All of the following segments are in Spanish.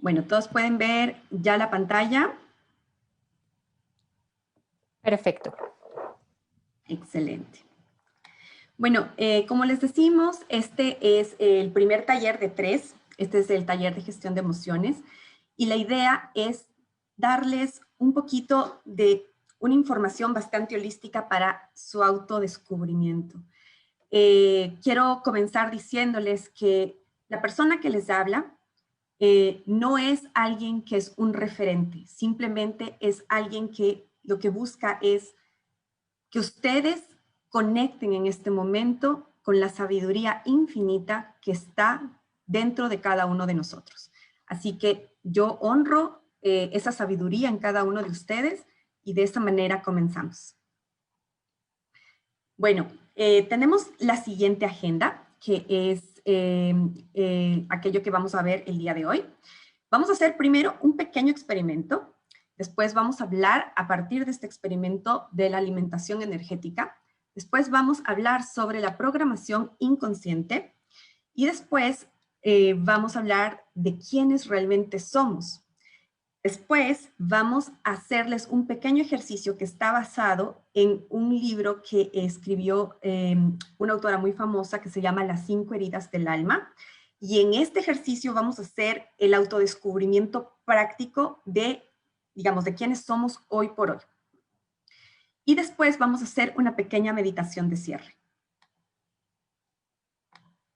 Bueno, todos pueden ver ya la pantalla. Perfecto. Excelente. Bueno, como les decimos, este es el primer taller de 3. Este es el taller de gestión de emociones. Y la idea es darles un poquito de una información bastante holística para su autodescubrimiento. Quiero comenzar diciéndoles que la persona que les habla no es alguien que es un referente, simplemente es alguien que lo que busca es que ustedes conecten en este momento con la sabiduría infinita que está dentro de cada uno de nosotros. Así que yo honro esa sabiduría en cada uno de ustedes y de esa manera comenzamos. Bueno, tenemos la siguiente agenda, que es aquello que vamos a ver el día de hoy. Vamos a hacer primero un pequeño experimento. Después vamos a hablar a partir de este experimento de la alimentación energética. Después vamos a hablar sobre la programación inconsciente. Y después vamos a hablar de quiénes realmente somos. Después vamos a hacerles un pequeño ejercicio que está basado en un libro que escribió una autora muy famosa que se llama Las 5 heridas del alma. Y en este ejercicio vamos a hacer el autodescubrimiento práctico de, digamos, de quiénes somos hoy por hoy. Y después vamos a hacer una pequeña meditación de cierre.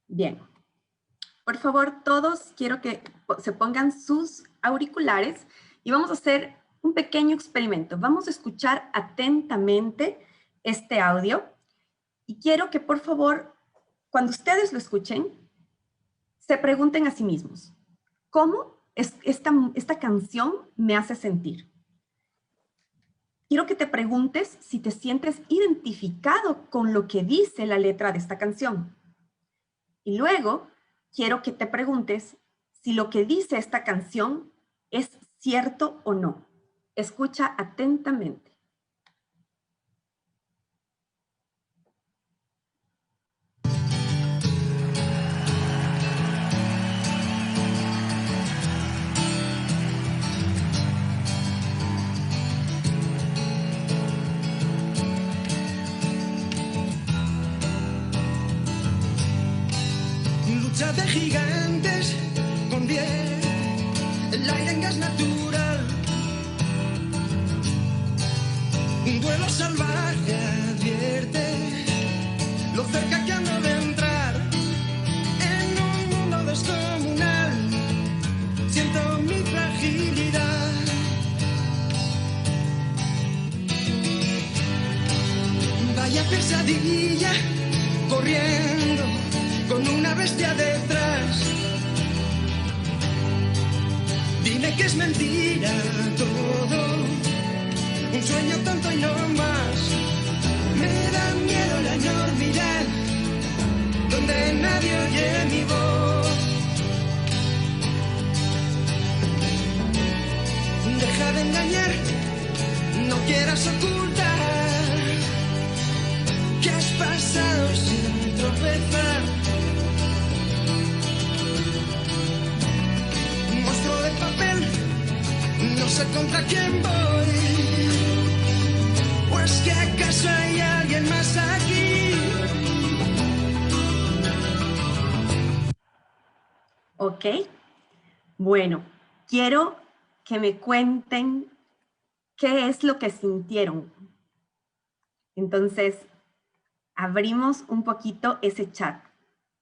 Bien. Por favor, todos quiero que se pongan sus auriculares y vamos a hacer un pequeño experimento. Vamos a escuchar atentamente este audio y quiero que, por favor, cuando ustedes lo escuchen, se pregunten a sí mismos, ¿cómo esta canción me hace sentir? Quiero que te preguntes si te sientes identificado con lo que dice la letra de esta canción. Y luego, quiero que te preguntes si lo que dice esta canción es cierto o no. Escucha atentamente. Lucha de gigantes con bien, el aire en gas natural, un vuelo salvaje advierte lo cerca que ando de entrar en un mundo descomunal. Siento mi fragilidad, vaya pesadilla corriendo con una bestia detrás. Dime que es mentira todo, un sueño tonto y no más. Me da miedo la enormidad, donde nadie oye mi voz. Deja de engañar, no quieras ocultar que has pasado sin tropezar. Monstruo de papel, no sé contra quién voy. ¿O es que acaso hay alguien más aquí? ¿Ok? Bueno, quiero que me cuenten qué es lo que sintieron. Entonces, abrimos un poquito ese chat.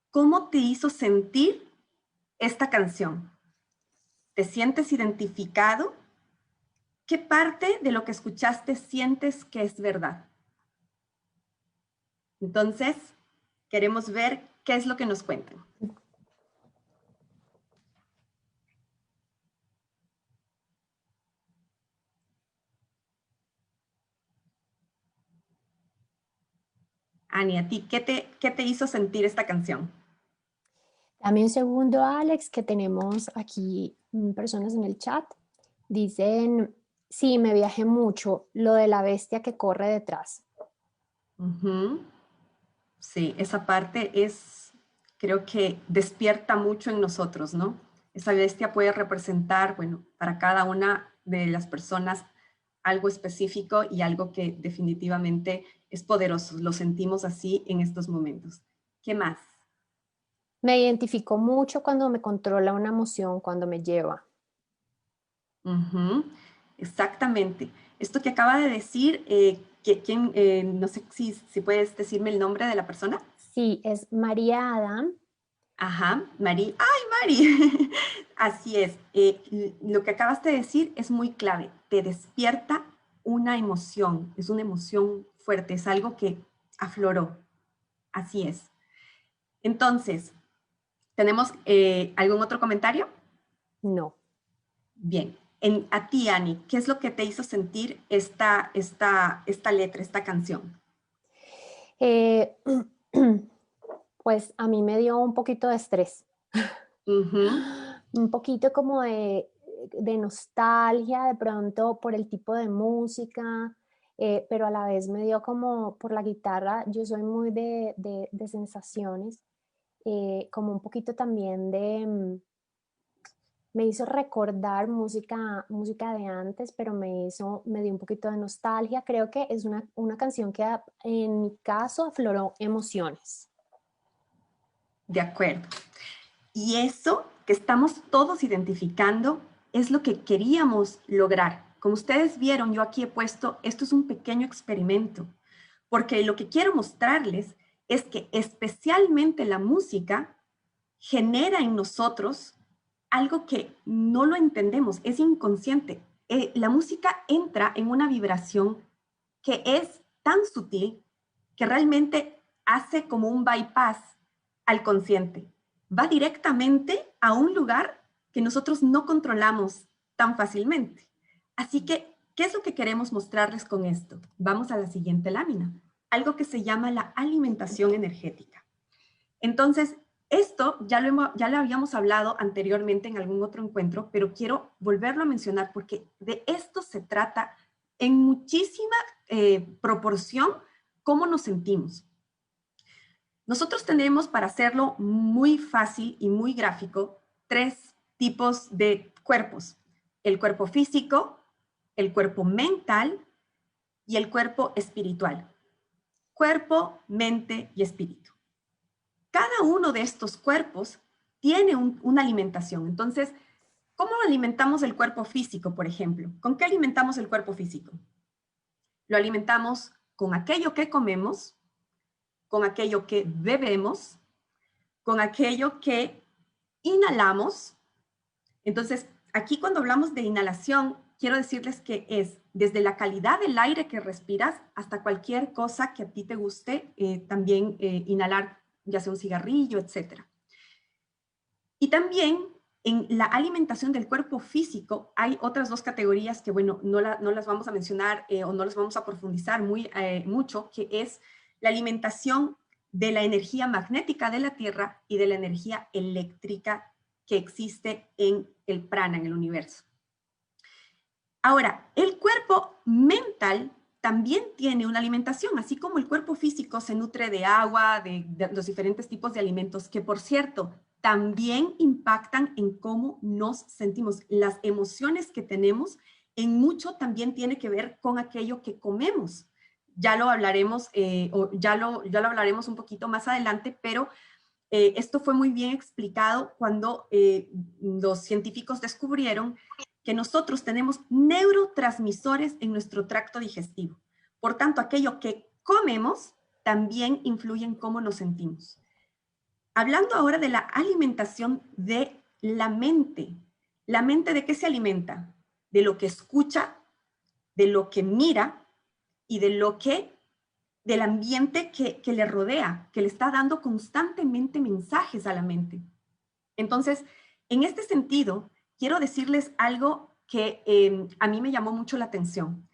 ¿Cómo te hizo sentir esta canción? ¿Te sientes identificado? ¿Qué parte de lo que escuchaste sientes que es verdad? Entonces, queremos ver qué es lo que nos cuentan. Ani, ¿a ti qué te hizo sentir esta canción? Dame un segundo, Alex, que tenemos aquí personas en el chat. Dicen, sí, me viajé mucho, lo de la bestia que corre detrás. Sí, esa parte creo que despierta mucho en nosotros, ¿no? Esa bestia puede representar, bueno, para cada una de las personas algo específico y algo que definitivamente es poderoso. Lo sentimos así en estos momentos. ¿Qué más? Me identifico mucho cuando me controla una emoción, cuando me lleva. Ujú, exactamente. Esto que acaba de decir, no sé si puedes decirme el nombre de la persona. Sí, es María Adam. Ajá, Mari. ¡Ay, Mari! Así es. Lo que acabas de decir es muy clave. Te despierta una emoción. Es una emoción fuerte. Es algo que afloró. Así es. Entonces, ¿tenemos algún otro comentario? No. Bien. A ti, Ani, ¿qué es lo que te hizo sentir esta letra, esta canción? Eh, pues a mí me dio un poquito de estrés. Ujú. Un poquito como de nostalgia de pronto por el tipo de música, pero a la vez me dio como por la guitarra, yo soy muy de sensaciones, como un poquito también me hizo recordar música de antes, pero me dio un poquito de nostalgia. Creo que es una canción que en mi caso afloró emociones. De acuerdo. Y eso que estamos todos identificando es lo que queríamos lograr. Como ustedes vieron, yo aquí he puesto, esto es un pequeño experimento, porque lo que quiero mostrarles es que especialmente la música genera en nosotros algo que no lo entendemos, es inconsciente. La música entra en una vibración que es tan sutil que realmente hace como un bypass al consciente. Va directamente a un lugar que nosotros no controlamos tan fácilmente. Así que, ¿qué es lo que queremos mostrarles con esto? Vamos a la siguiente lámina. Algo que se llama la alimentación energética. Entonces, esto ya lo habíamos hablado anteriormente en algún otro encuentro, pero quiero volverlo a mencionar porque de esto se trata en muchísima proporción cómo nos sentimos. Nosotros tenemos, para hacerlo muy fácil y muy gráfico, 3 tipos de cuerpos. El cuerpo físico, el cuerpo mental y el cuerpo espiritual. Cuerpo, mente y espíritu. Cada uno de estos cuerpos tiene una alimentación. Entonces, ¿cómo alimentamos el cuerpo físico, por ejemplo? ¿Con qué alimentamos el cuerpo físico? Lo alimentamos con aquello que comemos, con aquello que bebemos, con aquello que inhalamos. Entonces, aquí cuando hablamos de inhalación, quiero decirles que es desde la calidad del aire que respiras hasta cualquier cosa que a ti te guste, también inhalar, ya sea un cigarrillo, etc. Y también en la alimentación del cuerpo físico hay otras 2 categorías que, bueno, no las vamos a mencionar o no las vamos a profundizar mucho, que es la alimentación de la energía magnética de la Tierra y de la energía eléctrica que existe en el prana, en el universo. Ahora, el cuerpo mental también tiene una alimentación, así como el cuerpo físico se nutre de agua, de los diferentes tipos de alimentos, que por cierto, también impactan en cómo nos sentimos. Las emociones que tenemos en mucho también tiene que ver con aquello que comemos. Ya lo hablaremos, ya lo hablaremos un poquito más adelante, pero esto fue muy bien explicado cuando los científicos descubrieron que nosotros tenemos neurotransmisores en nuestro tracto digestivo. Por tanto, aquello que comemos también influye en cómo nos sentimos. Hablando ahora de la alimentación de la mente. ¿La mente de qué se alimenta? De lo que escucha, de lo que mira y del ambiente que le rodea, que le está dando constantemente mensajes a la mente. Entonces, en este sentido, quiero decirles algo que a mí me llamó mucho la atención.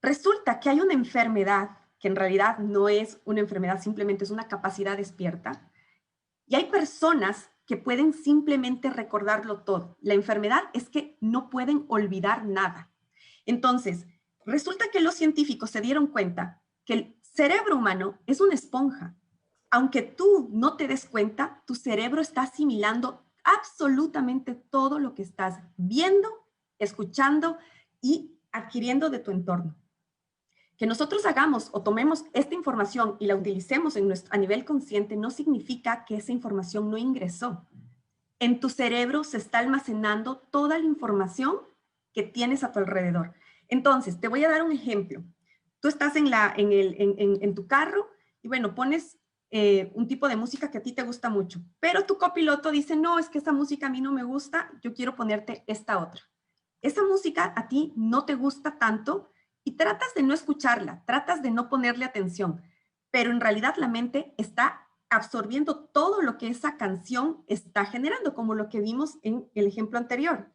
Resulta que hay una enfermedad que en realidad no es una enfermedad, simplemente es una capacidad despierta. Y hay personas que pueden simplemente recordarlo todo. La enfermedad es que no pueden olvidar nada. Entonces, resulta que los científicos se dieron cuenta que el cerebro humano es una esponja. aunque tú no te des cuenta, tu cerebro está asimilando absolutamente todo lo que estás viendo, escuchando y adquiriendo de tu entorno. Que nosotros hagamos o tomemos esta información y la utilicemos a nivel consciente no significa que esa información no ingresó. En tu cerebro se está almacenando toda la información que tienes a tu alrededor. Entonces, te voy a dar un ejemplo. Tú estás en tu carro y bueno, pones un tipo de música que a ti te gusta mucho, pero tu copiloto dice, no, es que esa música a mí no me gusta, yo quiero ponerte esta otra. Esa música a ti no te gusta tanto y tratas de no escucharla, tratas de no ponerle atención, pero en realidad la mente está absorbiendo todo lo que esa canción está generando, como lo que vimos en el ejemplo anterior.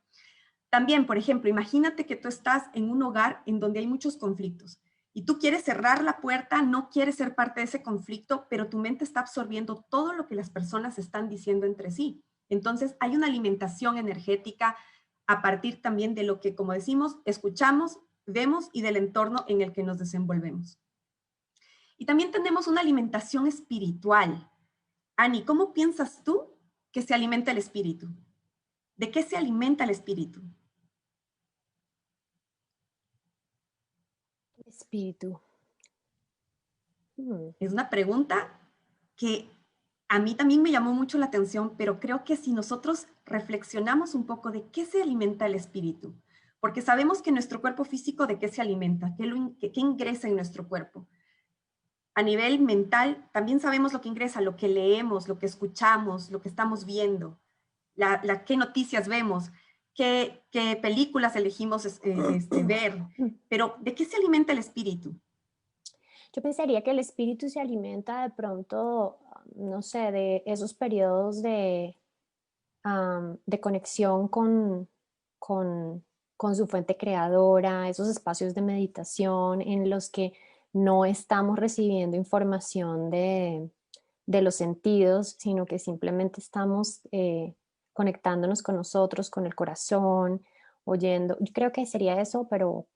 También, por ejemplo, imagínate que tú estás en un hogar en donde hay muchos conflictos y tú quieres cerrar la puerta, no quieres ser parte de ese conflicto, pero tu mente está absorbiendo todo lo que las personas están diciendo entre sí. Entonces, hay una alimentación energética a partir también de lo que, como decimos, escuchamos, vemos y del entorno en el que nos desenvolvemos. Y también tenemos una alimentación espiritual. Ani, ¿cómo piensas tú que se alimenta el espíritu? ¿De qué se alimenta el espíritu? Espíritu. Es una pregunta que a mí también me llamó mucho la atención, pero creo que si nosotros reflexionamos un poco de qué se alimenta el espíritu, porque sabemos que nuestro cuerpo físico de qué se alimenta, qué ingresa en nuestro cuerpo. A nivel mental, también sabemos lo que ingresa, lo que leemos, lo que escuchamos, lo que estamos viendo, qué noticias vemos, qué películas elegimos ver, pero ¿de qué se alimenta el espíritu? Yo pensaría que el espíritu se alimenta de pronto, no sé, de esos periodos de conexión con su fuente creadora, esos espacios de meditación en los que no estamos recibiendo información de los sentidos, sino que simplemente estamos conectándonos con nosotros, con el corazón, oyendo. Yo creo que sería eso, pero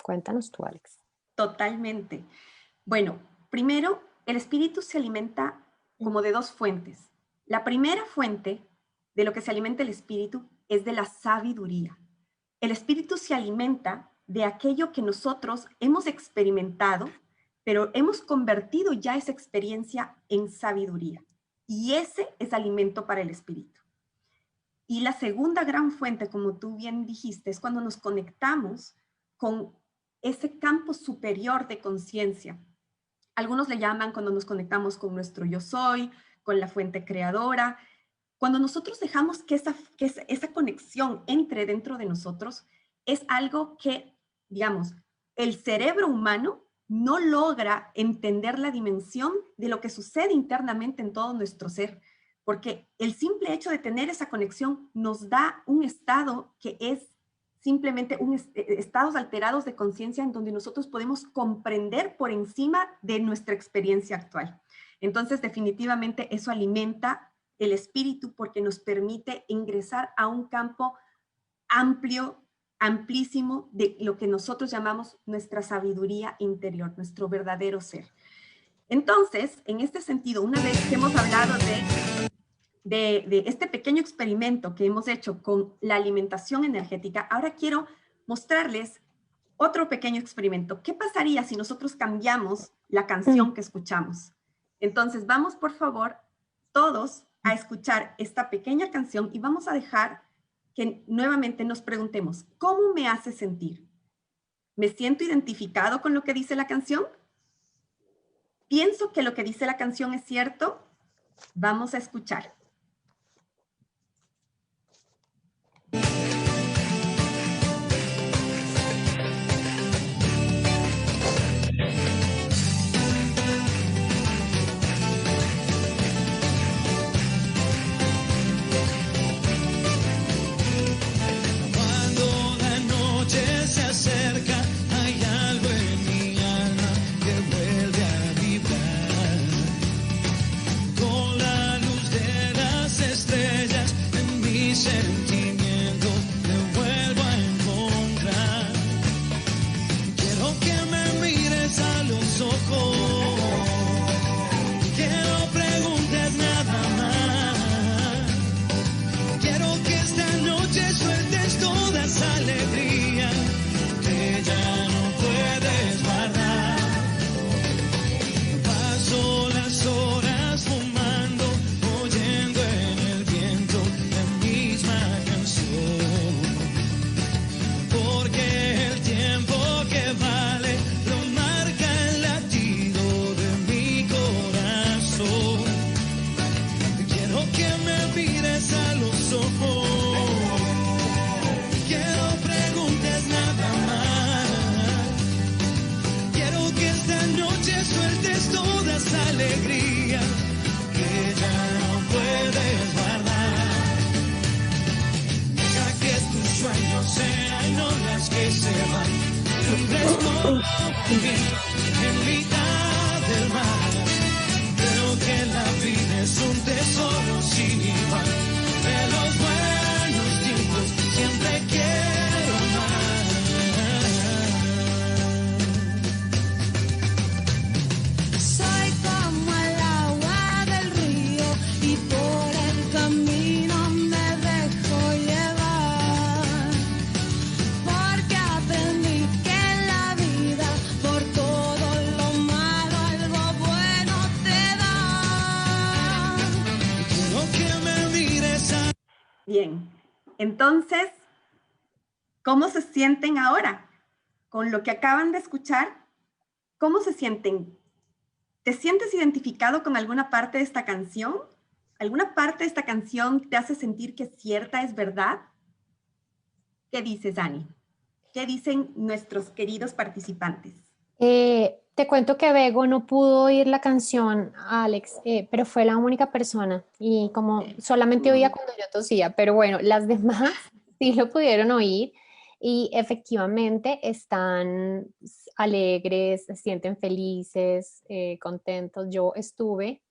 cuéntanos tú, Alex. Totalmente. Bueno, primero, el espíritu se alimenta como de dos fuentes. La primera fuente de lo que se alimenta el espíritu es de la sabiduría. El espíritu se alimenta de aquello que nosotros hemos experimentado, pero hemos convertido ya esa experiencia en sabiduría. Y ese es alimento para el espíritu. Y la segunda gran fuente, como tú bien dijiste, es cuando nos conectamos con ese campo superior de conciencia. Algunos le llaman cuando nos conectamos con nuestro yo soy, con la fuente creadora. Cuando nosotros dejamos que esa conexión entre dentro de nosotros, es algo que, digamos, el cerebro humano no logra entender la dimensión de lo que sucede internamente en todo nuestro ser, porque el simple hecho de tener esa conexión nos da un estado que es simplemente estados alterados de conciencia en donde nosotros podemos comprender por encima de nuestra experiencia actual. Entonces, definitivamente eso alimenta el espíritu porque nos permite ingresar a un campo amplio, amplísimo de lo que nosotros llamamos nuestra sabiduría interior, nuestro verdadero ser. Entonces, en este sentido, una vez que hemos hablado de este pequeño experimento que hemos hecho con la alimentación energética, ahora quiero mostrarles otro pequeño experimento. ¿Qué pasaría si nosotros cambiamos la canción que escuchamos? Entonces, vamos por favor todos a escuchar esta pequeña canción y vamos a dejar que nuevamente nos preguntemos, ¿cómo me hace sentir? ¿Me siento identificado con lo que dice la canción? ¿Pienso que lo que dice la canción es cierto? Vamos a escuchar. Con la luz de sean y no las que se van. Libres como un viento en mitad del mar. Creo que la vida es un tesoro sin igual. De los buenos tiempos siempre quiero más. Soy como el agua del río y por el camino me dejo llevar. Porque aprendí que en la vida por todo lo malo algo bueno te da. Quiero que me mires a... Bien, entonces, ¿cómo se sienten ahora? Con lo que acaban de escuchar, ¿cómo se sienten? ¿Te sientes identificado con alguna parte de esta canción? ¿Alguna parte de esta canción te hace sentir que cierta es verdad? ¿Qué dices, Ani? ¿Qué dicen nuestros queridos participantes? Te cuento que Bego no pudo oír la canción, Alex, pero fue la única persona y como solamente oía cuando yo tosía, pero bueno, las demás sí lo pudieron oír y efectivamente están alegres, se sienten felices, contentos. Yo estuve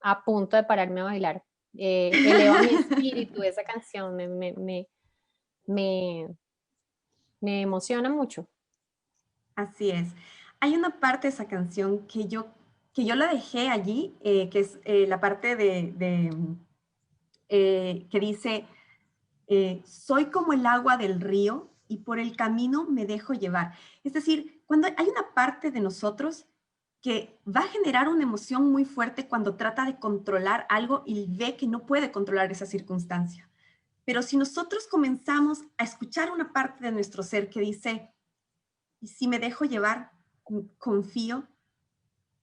a punto de pararme a bailar. Eleva mi espíritu esa canción, me, me emociona mucho. Así es. Hay una parte de esa canción que yo la dejé allí, que es la parte que dice, soy como el agua del río y por el camino me dejo llevar. Es decir, cuando hay una parte de nosotros que va a generar una emoción muy fuerte cuando trata de controlar algo y ve que no puede controlar esa circunstancia. Pero si nosotros comenzamos a escuchar una parte de nuestro ser que dice, ¿y si me dejo llevar? Confío.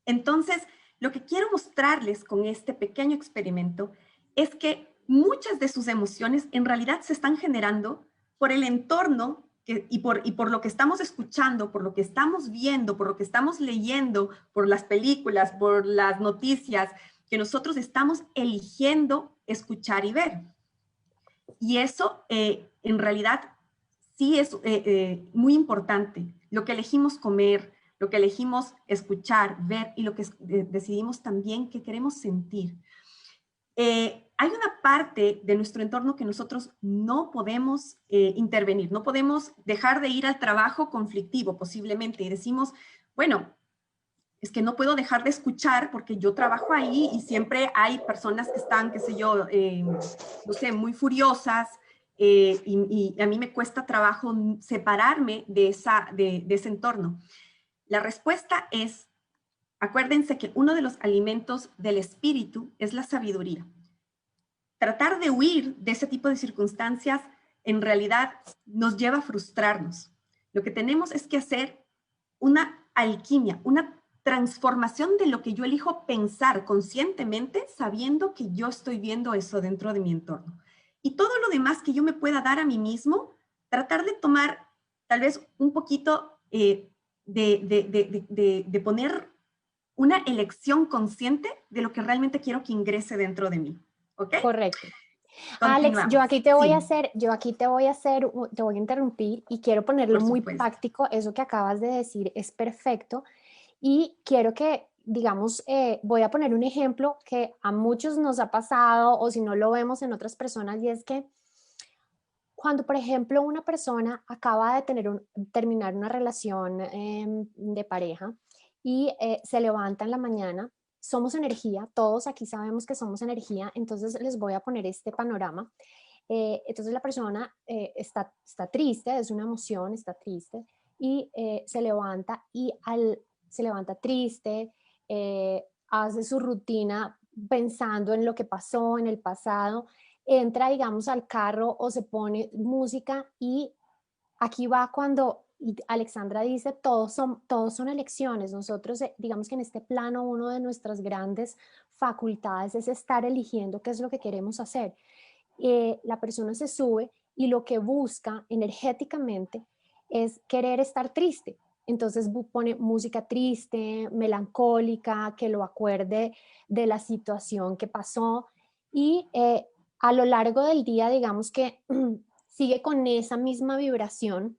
Entonces, lo que quiero mostrarles con este pequeño experimento es que muchas de sus emociones en realidad se están generando por el entorno y por lo que estamos escuchando, por lo que estamos viendo, por lo que estamos leyendo, por las películas, por las noticias que nosotros estamos eligiendo escuchar y ver. Y eso en realidad sí es muy importante. Lo que elegimos comer, lo que elegimos escuchar, ver y lo que decidimos también que queremos sentir. Hay una parte de nuestro entorno que nosotros no podemos intervenir, no podemos dejar de ir al trabajo conflictivo posiblemente y decimos, bueno, es que no puedo dejar de escuchar porque yo trabajo ahí y siempre hay personas que están, qué sé yo, no sé, muy furiosas y a mí me cuesta trabajo separarme de ese entorno. La respuesta es, acuérdense que uno de los alimentos del espíritu es la sabiduría. Tratar de huir de ese tipo de circunstancias en realidad nos lleva a frustrarnos. Lo que tenemos es que hacer una alquimia, una transformación de lo que yo elijo pensar conscientemente, sabiendo que yo estoy viendo eso dentro de mi entorno. Y todo lo demás que yo me pueda dar a mí mismo, tratar de tomar tal vez un poquito de poner una elección consciente de lo que realmente quiero que ingrese dentro de mí. ¿Ok? Correcto. Alex, yo aquí te voy a hacer, te voy a interrumpir y quiero ponerlo muy práctico. Eso que acabas de decir es perfecto y quiero que, digamos, voy a poner un ejemplo que a muchos nos ha pasado o si no lo vemos en otras personas y es que cuando, por ejemplo, una persona acaba de terminar una relación de pareja y se levanta en la mañana, somos energía, todos aquí sabemos que somos energía, entonces les voy a poner este panorama. Entonces la persona está triste, es una emoción, está triste y se levanta triste, hace su rutina pensando en lo que pasó en el pasado, entra, digamos, al carro o se pone música y aquí va cuando Alexandra dice, todos son elecciones. Nosotros, digamos que en este plano, uno de nuestras grandes facultades es estar eligiendo qué es lo que queremos hacer. La persona se sube y lo que busca energéticamente es querer estar triste. Entonces pone música triste, melancólica, que lo acuerde de la situación que pasó y a lo largo del día, digamos que sigue con esa misma vibración,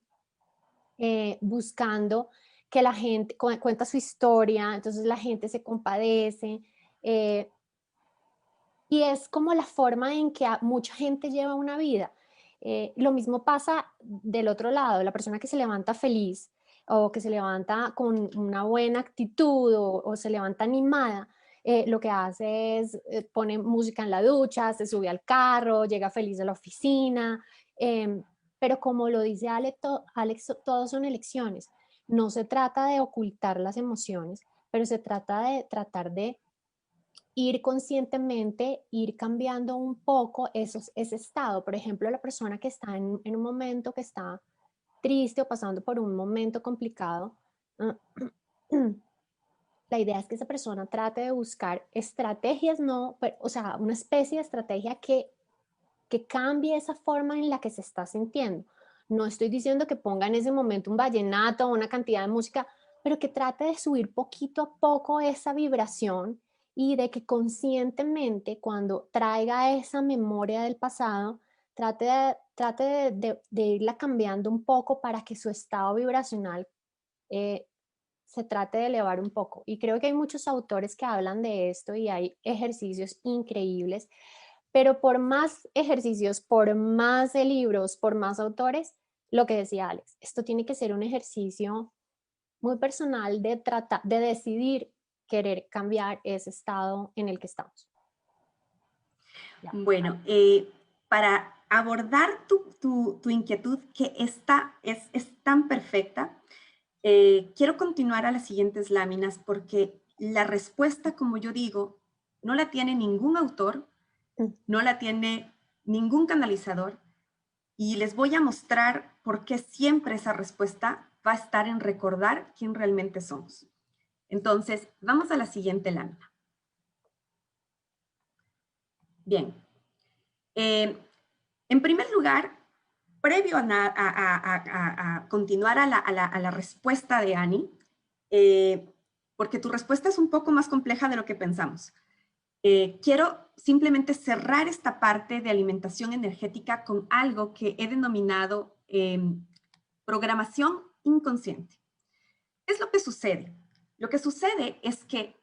buscando que la gente cuenta su historia, entonces la gente se compadece, eh, y es como la forma en que mucha gente lleva una vida. Lo mismo pasa del otro lado, la persona que se levanta feliz o que se levanta con una buena actitud o se levanta animada, lo que hace es pone música en la ducha, se sube al carro, llega feliz a la oficina, pero como lo dice Alex, todos son elecciones. No se trata de ocultar las emociones, pero se trata de tratar de ir conscientemente, ir cambiando un poco ese estado. Por ejemplo, la persona que está en un momento que está triste o pasando por un momento complicado, la idea es que esa persona trate de buscar estrategias, no, pero, o sea, una especie de estrategia que cambie esa forma en la que se está sintiendo. No estoy diciendo que ponga en ese momento un vallenato o una cantidad de música, pero que trate de subir poquito a poco esa vibración y de que conscientemente cuando traiga esa memoria del pasado, trate de irla cambiando un poco para que su estado vibracional se trate de elevar un poco. Y creo que hay muchos autores que hablan de esto y hay ejercicios increíbles, pero por más ejercicios, por más de libros, por más autores, lo que decía Alex, esto tiene que ser un ejercicio muy personal de tratar, de decidir querer cambiar ese estado en el que estamos. Ya. Bueno, para abordar tu inquietud, que esta es tan perfecta, quiero continuar a las siguientes láminas porque la respuesta, como yo digo, no la tiene ningún autor, no la tiene ningún canalizador, y les voy a mostrar por qué siempre esa respuesta va a estar en recordar quién realmente somos. Entonces, vamos a la siguiente lámina. Bien. En primer lugar, previo a continuar a la respuesta de Annie, porque tu respuesta es un poco más compleja de lo que pensamos, quiero simplemente cerrar esta parte de alimentación energética con algo que he denominado programación inconsciente. ¿Qué es lo que sucede? Lo que sucede es que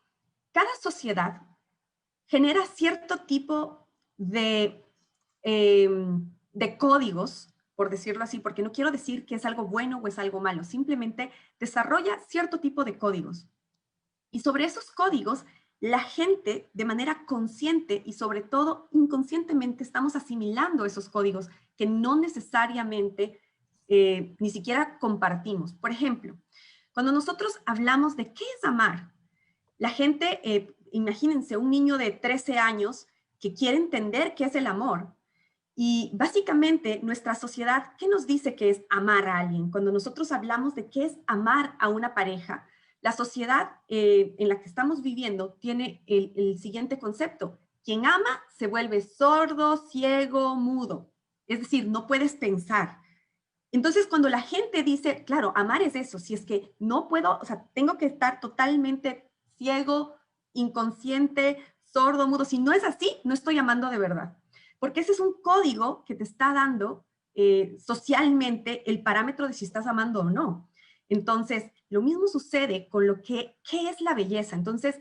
cada sociedad genera cierto tipo de códigos, por decirlo así, porque no quiero decir que es algo bueno o es algo malo, simplemente desarrolla cierto tipo de códigos. Y sobre esos códigos, la gente de manera consciente y sobre todo inconscientemente estamos asimilando esos códigos que no necesariamente ni siquiera compartimos. Por ejemplo, cuando nosotros hablamos de qué es amar, la gente, imagínense un niño de 13 años que quiere entender qué es el amor. Y básicamente nuestra sociedad, ¿qué nos dice que es amar a alguien? Cuando nosotros hablamos de qué es amar a una pareja, la sociedad en la que estamos viviendo tiene el siguiente concepto. Quien ama se vuelve sordo, ciego, mudo. Es decir, no puedes pensar. Entonces, cuando la gente dice, claro, amar es eso, si es que no puedo, o sea, tengo que estar totalmente ciego, inconsciente, sordo, mudo. Si no es así, no estoy amando de verdad. Porque ese es un código que te está dando socialmente el parámetro de si estás amando o no. Entonces, lo mismo sucede con qué es la belleza. Entonces,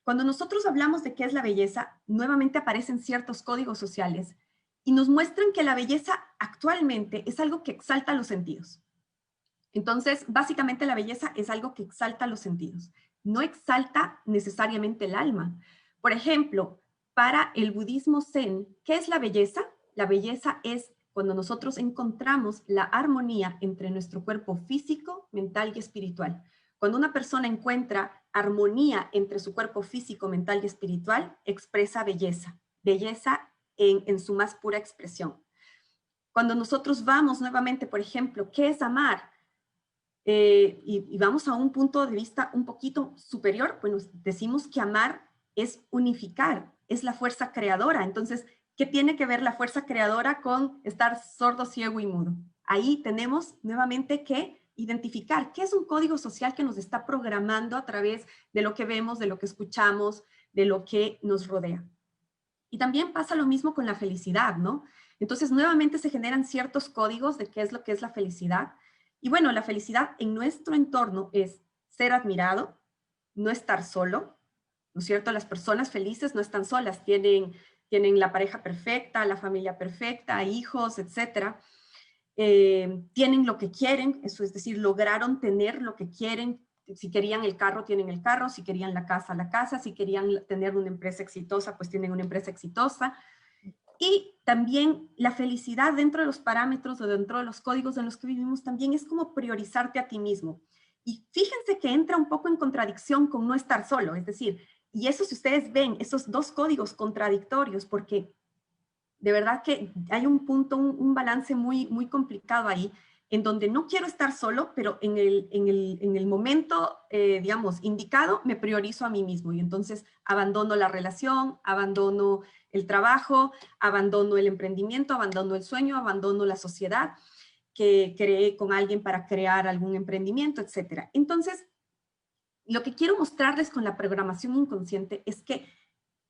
cuando nosotros hablamos de qué es la belleza, nuevamente aparecen ciertos códigos sociales y nos muestran que la belleza actualmente es algo que exalta los sentidos. Entonces, básicamente la belleza es algo que exalta los sentidos, no exalta necesariamente el alma. Por ejemplo, para el budismo zen, ¿qué es la belleza? La belleza es cuando nosotros encontramos la armonía entre nuestro cuerpo físico, mental y espiritual. Cuando una persona encuentra armonía entre su cuerpo físico, mental y espiritual, expresa belleza. Belleza en su más pura expresión. Cuando nosotros vamos nuevamente, por ejemplo, ¿qué es amar? Y vamos a un punto de vista un poquito superior, bueno, decimos que amar es unificar, es la fuerza creadora. Entonces, ¿qué tiene que ver la fuerza creadora con estar sordo, ciego y mudo? Ahí tenemos nuevamente que identificar qué es un código social que nos está programando a través de lo que vemos, de lo que escuchamos, de lo que nos rodea. Y también pasa lo mismo con la felicidad, ¿no? Entonces, nuevamente se generan ciertos códigos de qué es lo que es la felicidad. Y bueno, la felicidad en nuestro entorno es ser admirado, no estar solo, ¿no es cierto? Las personas felices no están solas, tienen la pareja perfecta, la familia perfecta, hijos, etcétera. Tienen lo que quieren, eso es decir, lograron tener lo que quieren. Si querían el carro, tienen el carro. Si querían la casa, si querían tener una empresa exitosa, pues tienen una empresa exitosa. Y también la felicidad dentro de los parámetros o dentro de los códigos en los que vivimos también es como priorizarte a ti mismo. Y fíjense que entra un poco en contradicción con no estar solo, es decir, y eso si ustedes ven, esos dos códigos contradictorios, porque de verdad que hay un punto, un balance muy, muy complicado ahí, en donde no quiero estar solo, pero en el momento, digamos, indicado, me priorizo a mí mismo. Y entonces abandono la relación, abandono el trabajo, abandono el emprendimiento, abandono el sueño, abandono la sociedad que creé con alguien para crear algún emprendimiento, etc. Entonces, lo que quiero mostrarles con la programación inconsciente es que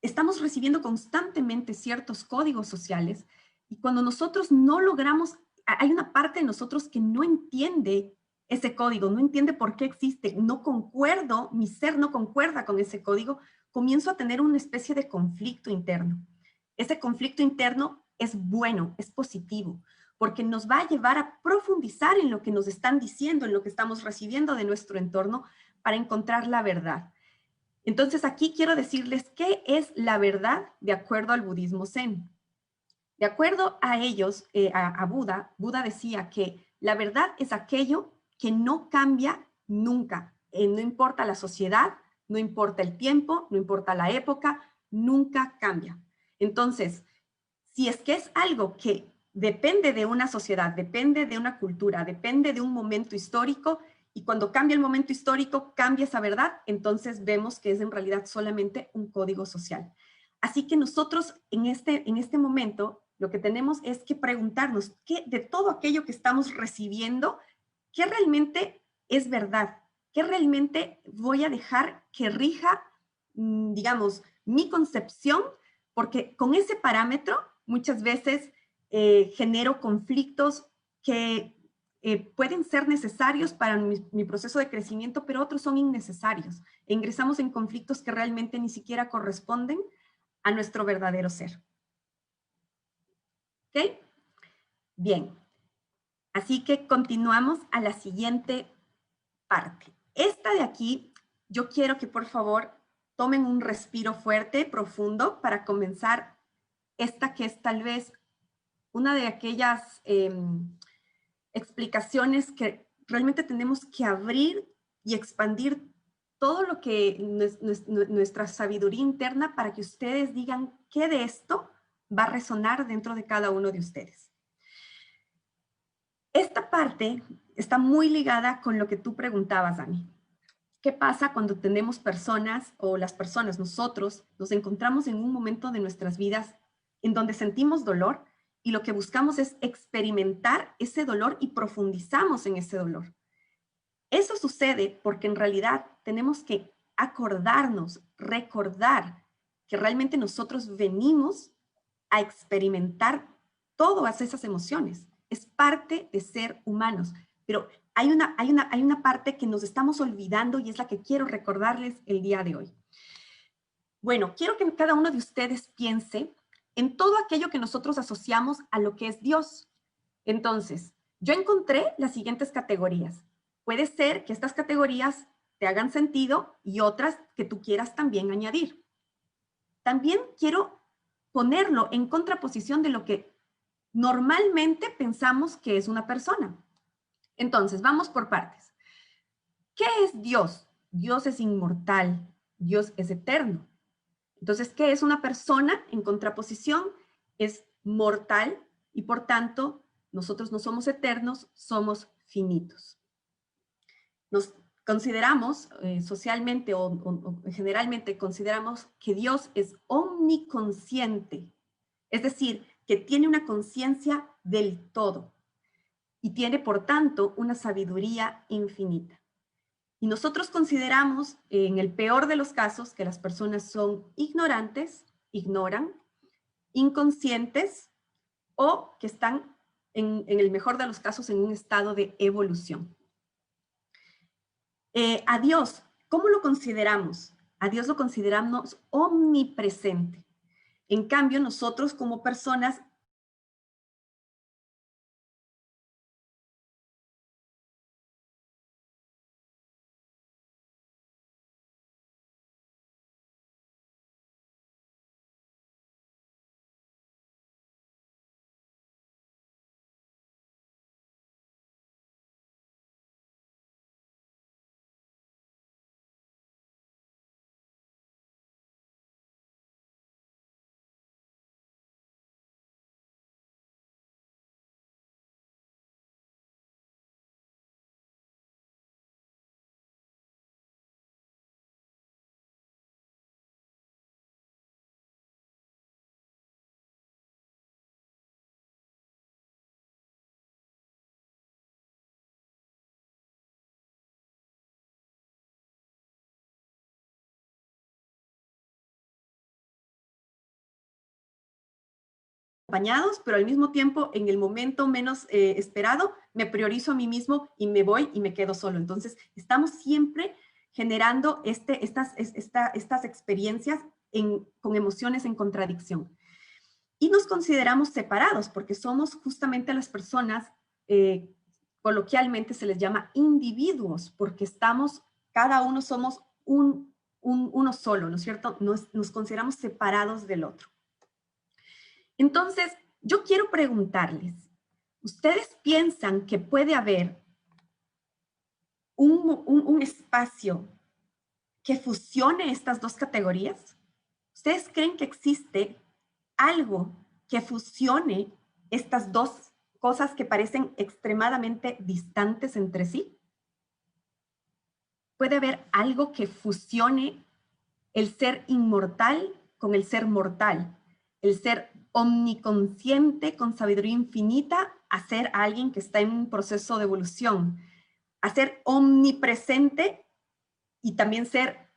estamos recibiendo constantemente ciertos códigos sociales y cuando nosotros no logramos, hay una parte de nosotros que no entiende ese código, no entiende por qué existe, no concuerdo, mi ser no concuerda con ese código, comienzo a tener una especie de conflicto interno. Ese conflicto interno es bueno, es positivo, porque nos va a llevar a profundizar en lo que nos están diciendo, en lo que estamos recibiendo de nuestro entorno para encontrar la verdad. Entonces aquí quiero decirles qué es la verdad de acuerdo al budismo zen. De acuerdo a ellos, a Buda, Buda decía que la verdad es aquello que no cambia nunca. No importa la sociedad, no importa el tiempo, no importa la época, nunca cambia. Entonces, si es que es algo que depende de una sociedad, depende de una cultura, depende de un momento histórico, y cuando cambia el momento histórico, cambia esa verdad, entonces vemos que es en realidad solamente un código social. Así que nosotros en este momento lo que tenemos es que preguntarnos qué de todo aquello que estamos recibiendo, qué realmente es verdad, qué realmente voy a dejar que rija, digamos, mi concepción, porque con ese parámetro muchas veces genero conflictos que pueden ser necesarios para mi proceso de crecimiento, pero otros son innecesarios. E ingresamos en conflictos que realmente ni siquiera corresponden a nuestro verdadero ser. ¿Ok? Bien. Así que continuamos a la siguiente parte. Esta de aquí, yo quiero que por favor tomen un respiro fuerte, profundo, para comenzar esta que es tal vez una de aquellas explicaciones que realmente tenemos que abrir y expandir todo lo que nuestra sabiduría interna para que ustedes digan qué de esto va a resonar dentro de cada uno de ustedes. Esta parte está muy ligada con lo que tú preguntabas, Dani. ¿Qué pasa cuando tenemos personas o las personas, nosotros, nos encontramos en un momento de nuestras vidas en donde sentimos dolor y lo que buscamos es experimentar ese dolor y profundizamos en ese dolor? Eso sucede porque en realidad tenemos que acordarnos, recordar que realmente nosotros venimos a experimentar todas esas emociones. Es parte de ser humanos, pero hay una parte que nos estamos olvidando y es la que quiero recordarles el día de hoy. Bueno, quiero que cada uno de ustedes piense en todo aquello que nosotros asociamos a lo que es Dios. Entonces, yo encontré las siguientes categorías. Puede ser que estas categorías te hagan sentido y otras que tú quieras también añadir. También quiero ponerlo en contraposición de lo que normalmente pensamos que es una persona. Entonces, vamos por partes. ¿Qué es Dios? Dios es inmortal, Dios es eterno. Entonces, ¿qué es una persona? En contraposición, es mortal y por tanto, nosotros no somos eternos, somos finitos. Nos consideramos socialmente o generalmente consideramos que Dios es omniconsciente, es decir, que tiene una conciencia del todo y tiene, por tanto, una sabiduría infinita. Y nosotros consideramos, en el peor de los casos, que las personas son ignorantes, ignoran, inconscientes, o que están, en el mejor de los casos, en un estado de evolución. A Dios, ¿cómo lo consideramos? A Dios lo consideramos omnipresente. En cambio, nosotros como personas acompañados, pero al mismo tiempo, en el momento menos esperado, me priorizo a mí mismo y me voy y me quedo solo. Entonces, estamos siempre generando estas experiencias con emociones en contradicción. Y nos consideramos separados porque somos justamente las personas, coloquialmente se les llama individuos, porque cada uno somos uno solo, ¿no es cierto? Nos consideramos separados del otro. Entonces, yo quiero preguntarles, ¿ustedes piensan que puede haber un espacio que fusione estas dos categorías? ¿Ustedes creen que existe algo que fusione estas dos cosas que parecen extremadamente distantes entre sí? ¿Puede haber algo que fusione el ser inmortal con el ser mortal? El ser omniconsciente con sabiduría infinita a ser alguien que está en un proceso de evolución. A ser omnipresente y también ser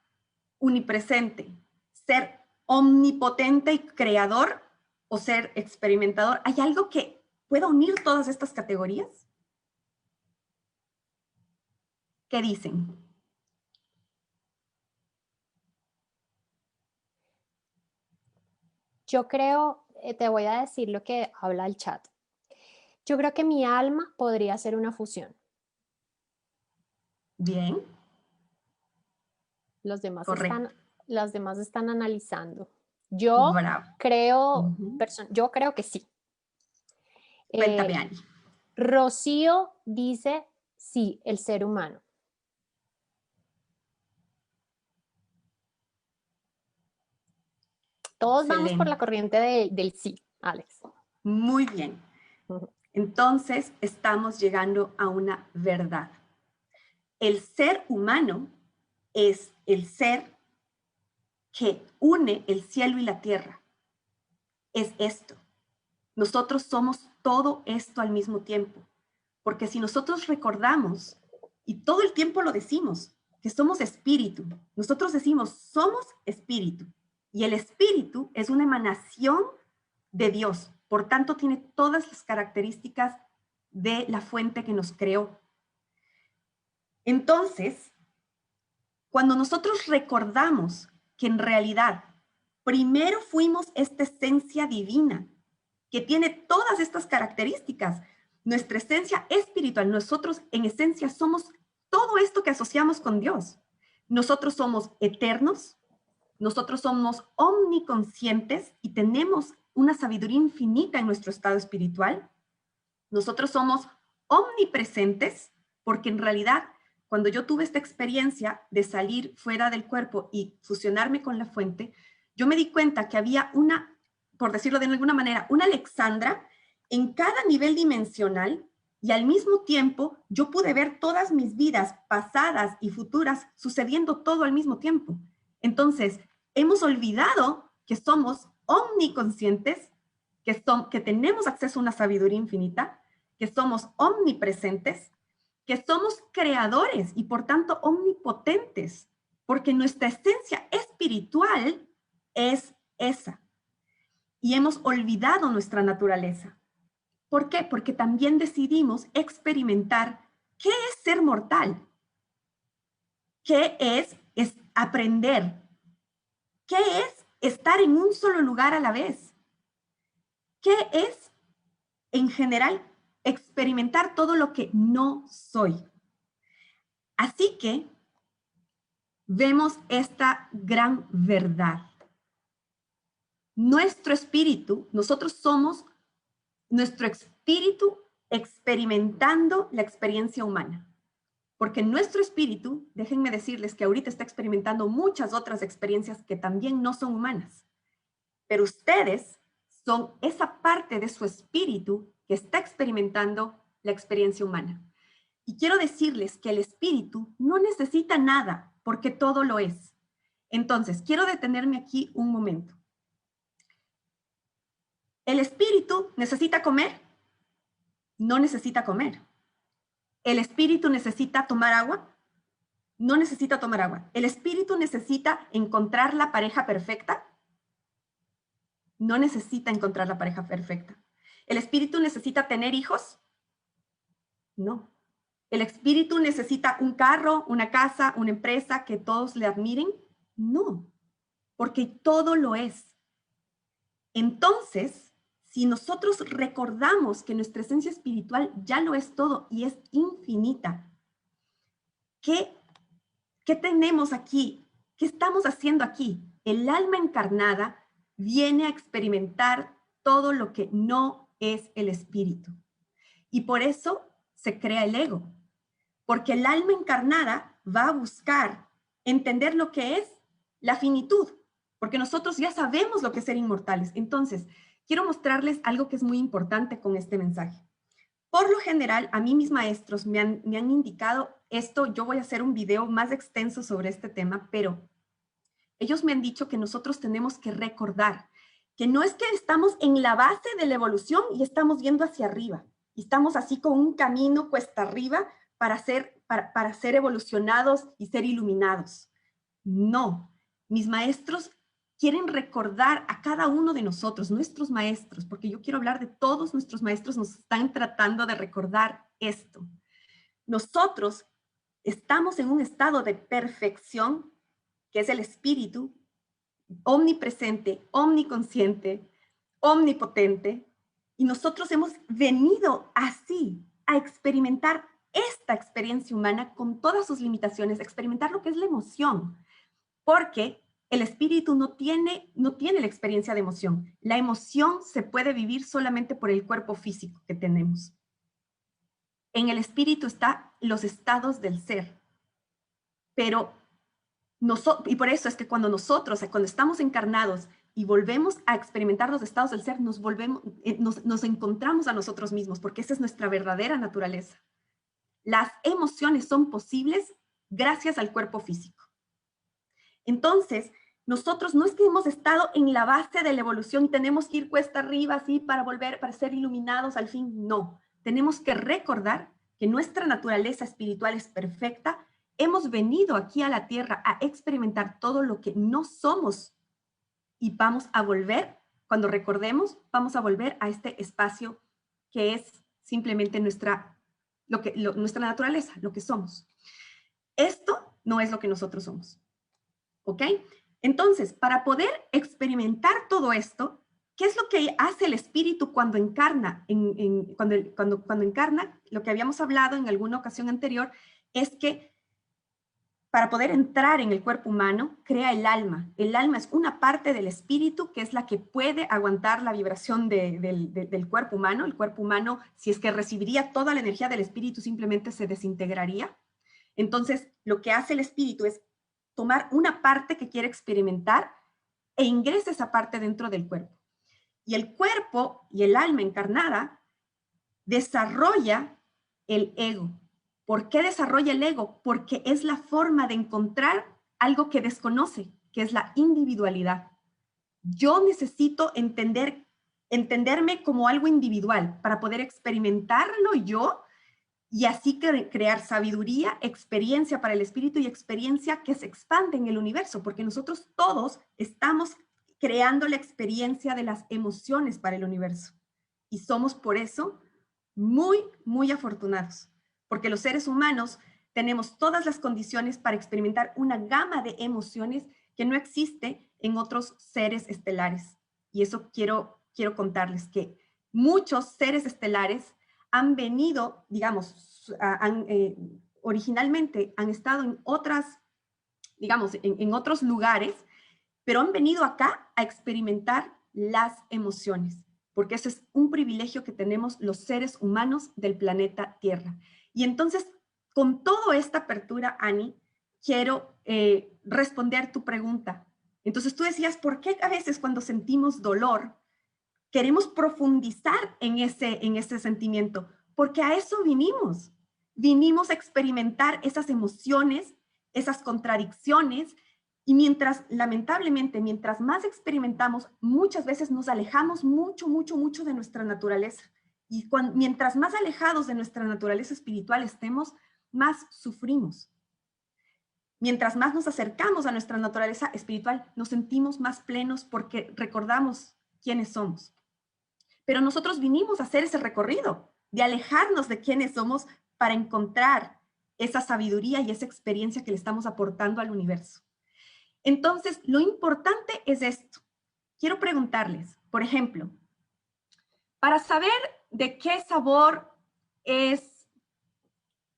unipresente. Ser omnipotente y creador o ser experimentador. ¿Hay algo que pueda unir todas estas categorías? ¿Qué dicen? Yo creo, te voy a decir lo que habla el chat. Yo creo que mi alma podría ser una fusión. Bien. Los demás Correcto. están analizando. Yo Bravo. creo, yo creo que sí. Cuéntame, Ani. Rocío dice sí, el ser humano. Todos Excelente. vamos por la corriente del sí, Alex. Muy bien. Entonces, estamos llegando a una verdad. El ser humano es el ser que une el cielo y la tierra. Es esto. Nosotros somos todo esto al mismo tiempo. Porque si nosotros recordamos, y todo el tiempo lo decimos, que somos espíritu, nosotros decimos, somos espíritu. Y el espíritu es una emanación de Dios. Por tanto, tiene todas las características de la fuente que nos creó. Entonces, cuando nosotros recordamos que en realidad primero fuimos esta esencia divina que tiene todas estas características, nuestra esencia espiritual, nosotros en esencia somos todo esto que asociamos con Dios. Nosotros somos eternos, nosotros somos omniconscientes y tenemos una sabiduría infinita en nuestro estado espiritual. Nosotros somos omnipresentes porque en realidad cuando yo tuve esta experiencia de salir fuera del cuerpo y fusionarme con la fuente, yo me di cuenta que había una, por decirlo de alguna manera, una Alexandra en cada nivel dimensional y al mismo tiempo yo pude ver todas mis vidas pasadas y futuras sucediendo todo al mismo tiempo. Entonces, hemos olvidado que somos omniconscientes, que tenemos acceso a una sabiduría infinita, que somos omnipresentes, que somos creadores y por tanto omnipotentes, porque nuestra esencia espiritual es esa. Y hemos olvidado nuestra naturaleza. ¿Por qué? Porque también decidimos experimentar qué es ser mortal, qué es aprender, qué es estar en un solo lugar a la vez, qué es, en general, experimentar todo lo que no soy. Así que vemos esta gran verdad. Nuestro espíritu, nosotros somos nuestro espíritu experimentando la experiencia humana. Porque nuestro espíritu, déjenme decirles que ahorita está experimentando muchas otras experiencias que también no son humanas. Pero ustedes son esa parte de su espíritu que está experimentando la experiencia humana. Y quiero decirles que el espíritu no necesita nada porque todo lo es. Entonces, quiero detenerme aquí un momento. ¿El espíritu necesita comer? No necesita comer. ¿El espíritu necesita tomar agua? No necesita tomar agua. ¿El espíritu necesita encontrar la pareja perfecta? No necesita encontrar la pareja perfecta. ¿El espíritu necesita tener hijos? No. ¿El espíritu necesita un carro, una casa, una empresa que todos le admiren? No, porque todo lo es. Entonces, si nosotros recordamos que nuestra esencia espiritual ya lo es todo y es infinita, ¿qué tenemos aquí? ¿Qué estamos haciendo aquí? El alma encarnada viene a experimentar todo lo que no es el espíritu. Y por eso se crea el ego. Porque el alma encarnada va a buscar entender lo que es la finitud. Porque nosotros ya sabemos lo que es ser inmortales. Entonces, quiero mostrarles algo que es muy importante con este mensaje. Por lo general, a mí mis maestros me han indicado esto. Yo voy a hacer un video más extenso sobre este tema, pero ellos me han dicho que nosotros tenemos que recordar que no es que estamos en la base de la evolución y estamos yendo hacia arriba. Y estamos así con un camino cuesta arriba para ser evolucionados y ser iluminados. No, mis maestros quieren recordar a cada uno de nosotros, nuestros maestros, porque yo quiero hablar de todos nuestros maestros, nos están tratando de recordar esto. Nosotros estamos en un estado de perfección, que es el espíritu, omnipresente, omniconsciente, omnipotente, y nosotros hemos venido así a experimentar esta experiencia humana con todas sus limitaciones, experimentar lo que es la emoción, porque el espíritu no tiene la experiencia de emoción. La emoción se puede vivir solamente por el cuerpo físico que tenemos. En el espíritu están los estados del ser, pero y por eso es que cuando nosotros, cuando estamos encarnados y volvemos a experimentar los estados del ser, nos encontramos a nosotros mismos, porque esa es nuestra verdadera naturaleza. Las emociones son posibles gracias al cuerpo físico. Entonces, nosotros no es que hemos estado en la base de la evolución y tenemos que ir cuesta arriba así para ser iluminados al fin. No, tenemos que recordar que nuestra naturaleza espiritual es perfecta. Hemos venido aquí a la tierra a experimentar todo lo que no somos y vamos a volver, cuando recordemos, vamos a volver a este espacio que es simplemente nuestra naturaleza, lo que somos. Esto no es lo que nosotros somos, ¿ok? Entonces, para poder experimentar todo esto, ¿qué es lo que hace el espíritu cuando encarna? Cuando encarna, lo que habíamos hablado en alguna ocasión anterior, es que para poder entrar en el cuerpo humano, crea el alma. El alma es una parte del espíritu que es la que puede aguantar la vibración del cuerpo humano. El cuerpo humano, si es que recibiría toda la energía del espíritu, simplemente se desintegraría. Entonces, lo que hace el espíritu es tomar una parte que quiere experimentar e ingresa esa parte dentro del cuerpo. Y el cuerpo y el alma encarnada desarrolla el ego. ¿Por qué desarrolla el ego? Porque es la forma de encontrar algo que desconoce, que es la individualidad. Yo necesito entenderme como algo individual para poder experimentarlo yo y así crear sabiduría, experiencia para el espíritu y experiencia que se expande en el universo, porque nosotros todos estamos creando la experiencia de las emociones para el universo. Y somos por eso muy, muy afortunados, porque los seres humanos tenemos todas las condiciones para experimentar una gama de emociones que no existe en otros seres estelares. Y eso quiero contarles, que muchos seres estelares han venido, digamos, originalmente han estado en otras, digamos, en otros lugares, pero han venido acá a experimentar las emociones, porque ese es un privilegio que tenemos los seres humanos del planeta Tierra. Y entonces, con toda esta apertura, Ani, quiero responder tu pregunta. Entonces tú decías, ¿por qué a veces cuando sentimos dolor queremos profundizar en ese sentimiento? Porque a eso vinimos. Vinimos a experimentar esas emociones, esas contradicciones, y mientras, lamentablemente, mientras más experimentamos, muchas veces nos alejamos mucho, mucho, mucho de nuestra naturaleza. Y mientras más alejados de nuestra naturaleza espiritual estemos, más sufrimos. Mientras más nos acercamos a nuestra naturaleza espiritual, nos sentimos más plenos porque recordamos quiénes somos. Pero nosotros vinimos a hacer ese recorrido, de alejarnos de quiénes somos para encontrar esa sabiduría y esa experiencia que le estamos aportando al universo. Entonces, lo importante es esto. Quiero preguntarles, por ejemplo, para saber de qué sabor es,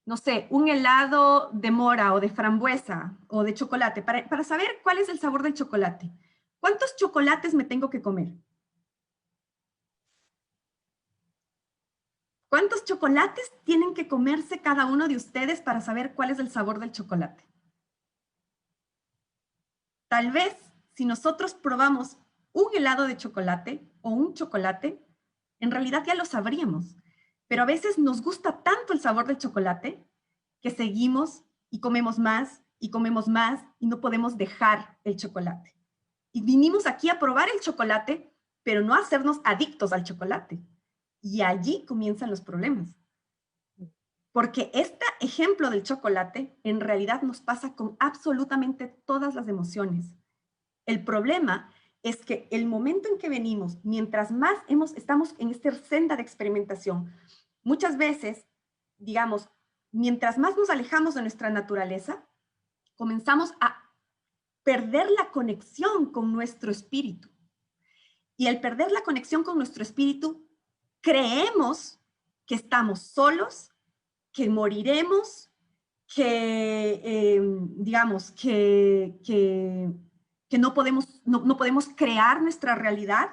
no sé, un helado de mora o de frambuesa o de chocolate, para saber cuál es el sabor del chocolate, ¿cuántos chocolates me tengo que comer? ¿Cuántos chocolates tienen que comerse cada uno de ustedes para saber cuál es el sabor del chocolate? Tal vez, si nosotros probamos un helado de chocolate o un chocolate, en realidad ya lo sabríamos. Pero a veces nos gusta tanto el sabor del chocolate que seguimos y comemos más y comemos más y no podemos dejar el chocolate. Y vinimos aquí a probar el chocolate, pero no a hacernos adictos al chocolate. Y allí comienzan los problemas. Porque este ejemplo del chocolate en realidad nos pasa con absolutamente todas las emociones. El problema es que el momento en que venimos, mientras más estamos en esta senda de experimentación, muchas veces, digamos, mientras más nos alejamos de nuestra naturaleza, comenzamos a perder la conexión con nuestro espíritu. Y al perder la conexión con nuestro espíritu, creemos que estamos solos, que moriremos, que, digamos, que no podemos crear nuestra realidad,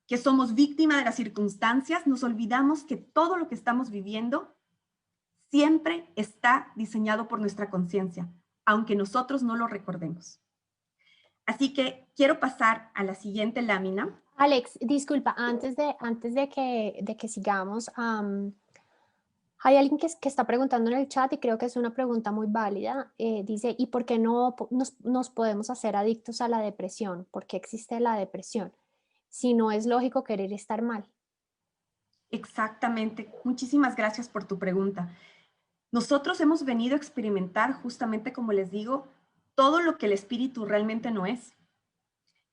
que somos víctimas de las circunstancias. Nos olvidamos que todo lo que estamos viviendo siempre está diseñado por nuestra conciencia, aunque nosotros no lo recordemos. Así que quiero pasar a la siguiente lámina. Alex, disculpa, antes de que sigamos, hay alguien que está preguntando en el chat y creo que es una pregunta muy válida. Dice, ¿y por qué no nos podemos hacer adictos a la depresión? ¿Por qué existe la depresión? Si no es lógico querer estar mal. Exactamente. Muchísimas gracias por tu pregunta. Nosotros hemos venido a experimentar, justamente como les digo, todo lo que el espíritu realmente no es.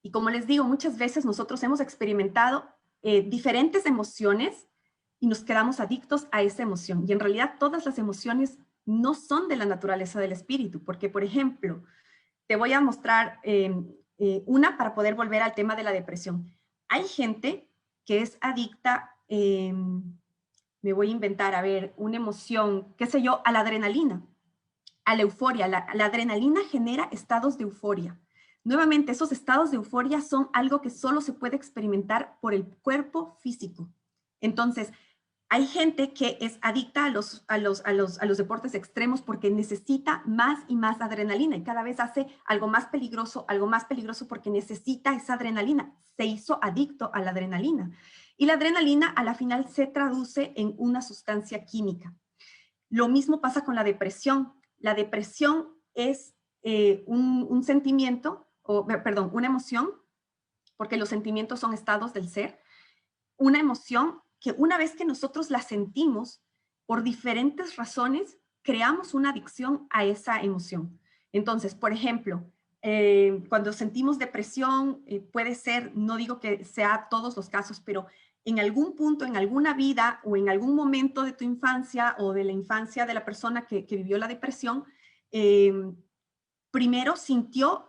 Y como les digo, muchas veces nosotros hemos experimentado diferentes emociones y nos quedamos adictos a esa emoción. Y en realidad todas las emociones no son de la naturaleza del espíritu, porque, por ejemplo, te voy a mostrar una para poder volver al tema de la depresión. Hay gente que es adicta, me voy a inventar, a ver, una emoción, qué sé yo, a la adrenalina, a la euforia. La adrenalina genera estados de euforia. Nuevamente, esos estados de euforia son algo que solo se puede experimentar por el cuerpo físico. Entonces, hay gente que es adicta a los deportes extremos porque necesita más y más adrenalina y cada vez hace algo más peligroso porque necesita esa adrenalina. Se hizo adicto a la adrenalina. Y la adrenalina a la final se traduce en una sustancia química. Lo mismo pasa con la depresión. La depresión es un sentimiento, una emoción, porque los sentimientos son estados del ser, una emoción que una vez que nosotros la sentimos, por diferentes razones, creamos una adicción a esa emoción. Entonces, por ejemplo, cuando sentimos depresión, puede ser, no digo que sea todos los casos, pero en algún punto, en alguna vida o en algún momento de tu infancia o de la infancia de la persona que vivió la depresión, primero sintió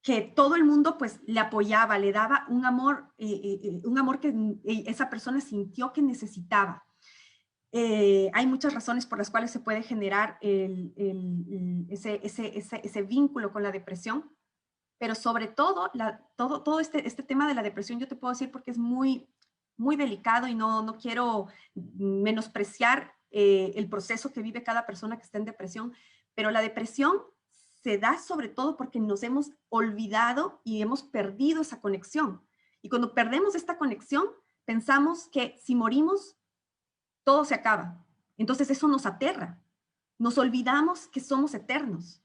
que todo el mundo pues le apoyaba, le daba un amor que esa persona sintió que necesitaba. Hay muchas razones por las cuales se puede generar ese vínculo con la depresión, pero sobre todo, todo este tema de la depresión, yo te puedo decir porque es muy, muy delicado y no quiero menospreciar el proceso que vive cada persona que está en depresión, pero la depresión se da sobre todo porque nos hemos olvidado y hemos perdido esa conexión. Y cuando perdemos esta conexión, pensamos que si morimos, todo se acaba. Entonces eso nos aterra. Nos olvidamos que somos eternos.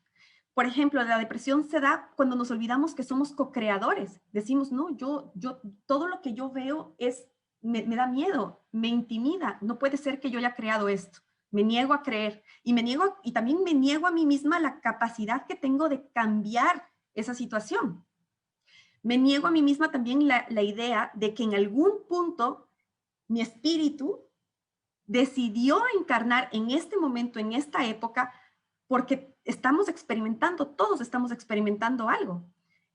Por ejemplo, la depresión se da cuando nos olvidamos que somos co-creadores. Decimos, no, todo lo que yo veo me da miedo, me intimida. No puede ser que yo haya creado esto. Me niego a creer y también me niego a mí misma la capacidad que tengo de cambiar esa situación. Me niego a mí misma también la idea de que en algún punto mi espíritu decidió encarnar en este momento, en esta época, porque todos estamos experimentando algo.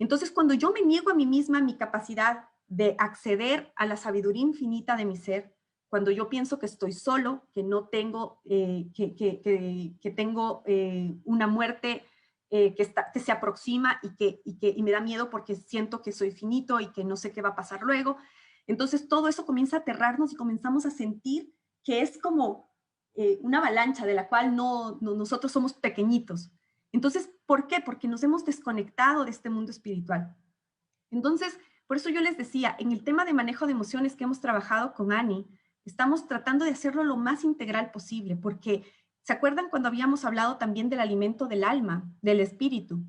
Entonces, cuando yo me niego a mí misma mi capacidad de acceder a la sabiduría infinita de mi ser, cuando yo pienso que estoy solo, que no tengo, que tengo una muerte que se aproxima y me da miedo porque siento que soy finito y que no sé qué va a pasar luego, entonces todo eso comienza a aterrarnos y comenzamos a sentir que es como una avalancha de la cual nosotros somos pequeñitos. Entonces, ¿por qué? Porque nos hemos desconectado de este mundo espiritual. Entonces, por eso yo les decía, en el tema de manejo de emociones que hemos trabajado con Ani, estamos tratando de hacerlo lo más integral posible, porque ¿se acuerdan cuando habíamos hablado también del alimento del alma, del espíritu?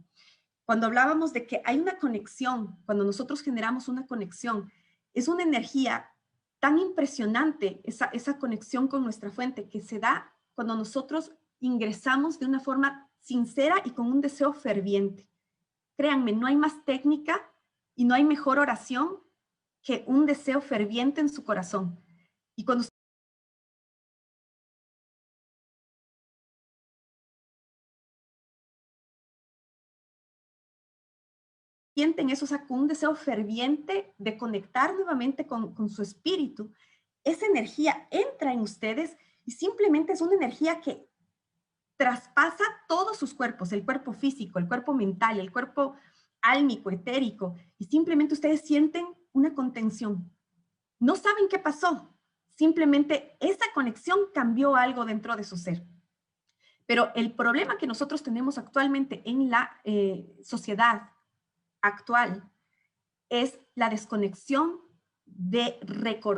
Cuando hablábamos de que hay una conexión, cuando nosotros generamos una conexión, es una energía tan impresionante, esa conexión con nuestra fuente, que se da cuando nosotros ingresamos de una forma sincera y con un deseo ferviente. Créanme, no hay más técnica y no hay mejor oración que un deseo ferviente en su corazón. Y cuando sienten eso, o sea, con un deseo ferviente de conectar nuevamente con su espíritu, esa energía entra en ustedes y simplemente es una energía que traspasa todos sus cuerpos, el cuerpo físico, el cuerpo mental, el cuerpo álmico, etérico, y simplemente ustedes sienten una contención. No saben qué pasó, simplemente esa conexión cambió algo dentro de su ser. Pero el problema que nosotros tenemos actualmente en la sociedad actual es la desconexión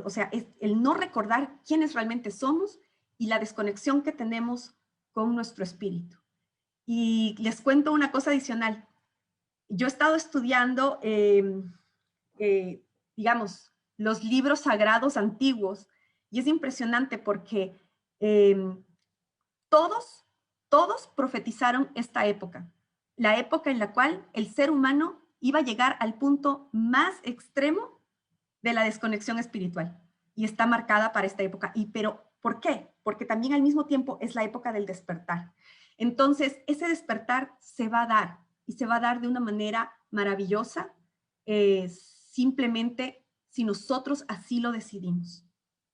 o sea, es el no recordar quiénes realmente somos y la desconexión que tenemos con nuestro espíritu. Y les cuento una cosa adicional. Yo he estado estudiando, digamos, los libros sagrados antiguos y es impresionante porque todos profetizaron esta época, la época en la cual el ser humano iba a llegar al punto más extremo de la desconexión espiritual y está marcada para esta época. Pero, ¿por qué? Porque también al mismo tiempo es la época del despertar. Entonces, ese despertar se va a dar y se va a dar de una manera maravillosa, simplemente si nosotros así lo decidimos.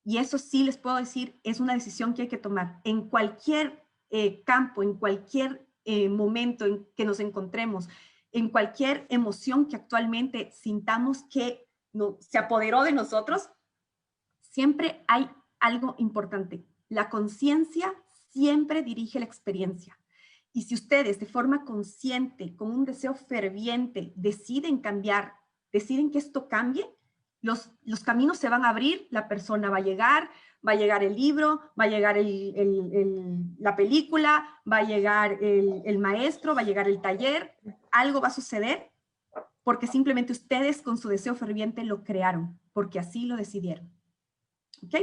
Y eso sí les puedo decir, es una decisión que hay que tomar en cualquier campo, en cualquier momento en que nos encontremos, en cualquier emoción que actualmente sintamos que se apoderó de nosotros, siempre hay algo importante. La conciencia siempre dirige la experiencia. Y si ustedes de forma consciente, con un deseo ferviente, deciden cambiar, deciden que esto cambie, los caminos se van a abrir, la persona va a llegar el libro, va a llegar la película, va a llegar el maestro, va a llegar el taller, algo va a suceder porque simplemente ustedes con su deseo ferviente lo crearon, porque así lo decidieron. ¿Ok?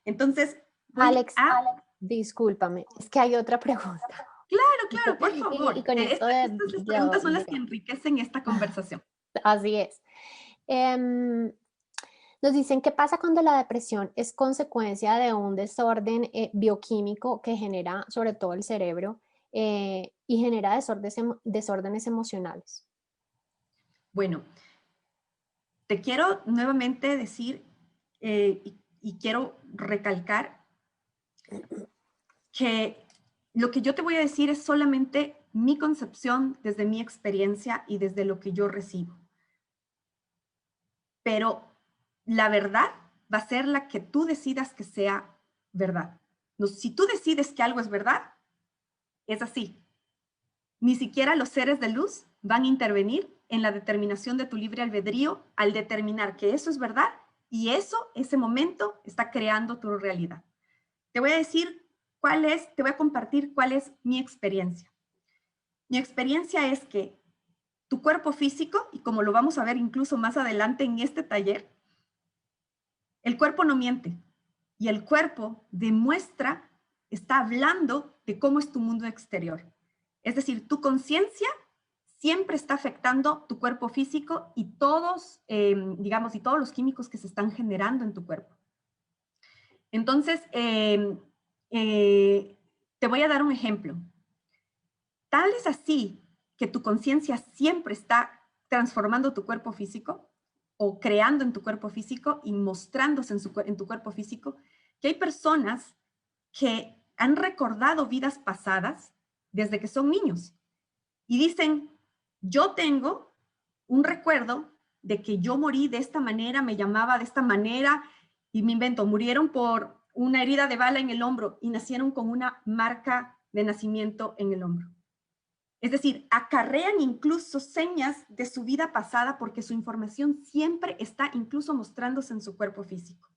Entonces, Alex, discúlpame, es que hay otra pregunta. Claro, por favor. Y con esto estas preguntas son las que enriquecen esta conversación. Así es. Nos dicen qué pasa cuando la depresión es consecuencia de un desorden bioquímico que genera sobre todo el cerebro y genera desórdenes emocionales. Bueno, te quiero nuevamente decir y quiero recalcar que lo que yo te voy a decir es solamente mi concepción desde mi experiencia y desde lo que yo recibo. Pero la verdad va a ser la que tú decidas que sea verdad. No, si tú decides que algo es verdad, es así. Ni siquiera los seres de luz van a intervenir en la determinación de tu libre albedrío al determinar que eso es verdad y eso, ese momento, está creando tu realidad. Te voy a decir te voy a compartir cuál es mi experiencia. Mi experiencia es que tu cuerpo físico, y como lo vamos a ver incluso más adelante en este taller, el cuerpo no miente y el cuerpo demuestra, está hablando de cómo es tu mundo exterior. Es decir, tu conciencia siempre está afectando tu cuerpo físico y todos, digamos, y todos los químicos que se están generando en tu cuerpo. Entonces, te voy a dar un ejemplo. Tal es así que tu conciencia siempre está transformando tu cuerpo físico o creando en tu cuerpo físico y mostrándose en tu cuerpo físico, que hay personas que han recordado vidas pasadas desde que son niños y dicen, yo tengo un recuerdo de que yo morí de esta manera, me llamaba de esta manera y me invento, murieron por una herida de bala en el hombro y nacieron con una marca de nacimiento en el hombro. Es decir, acarrean incluso señas de su vida pasada porque su información siempre está incluso mostrándose en su cuerpo físico.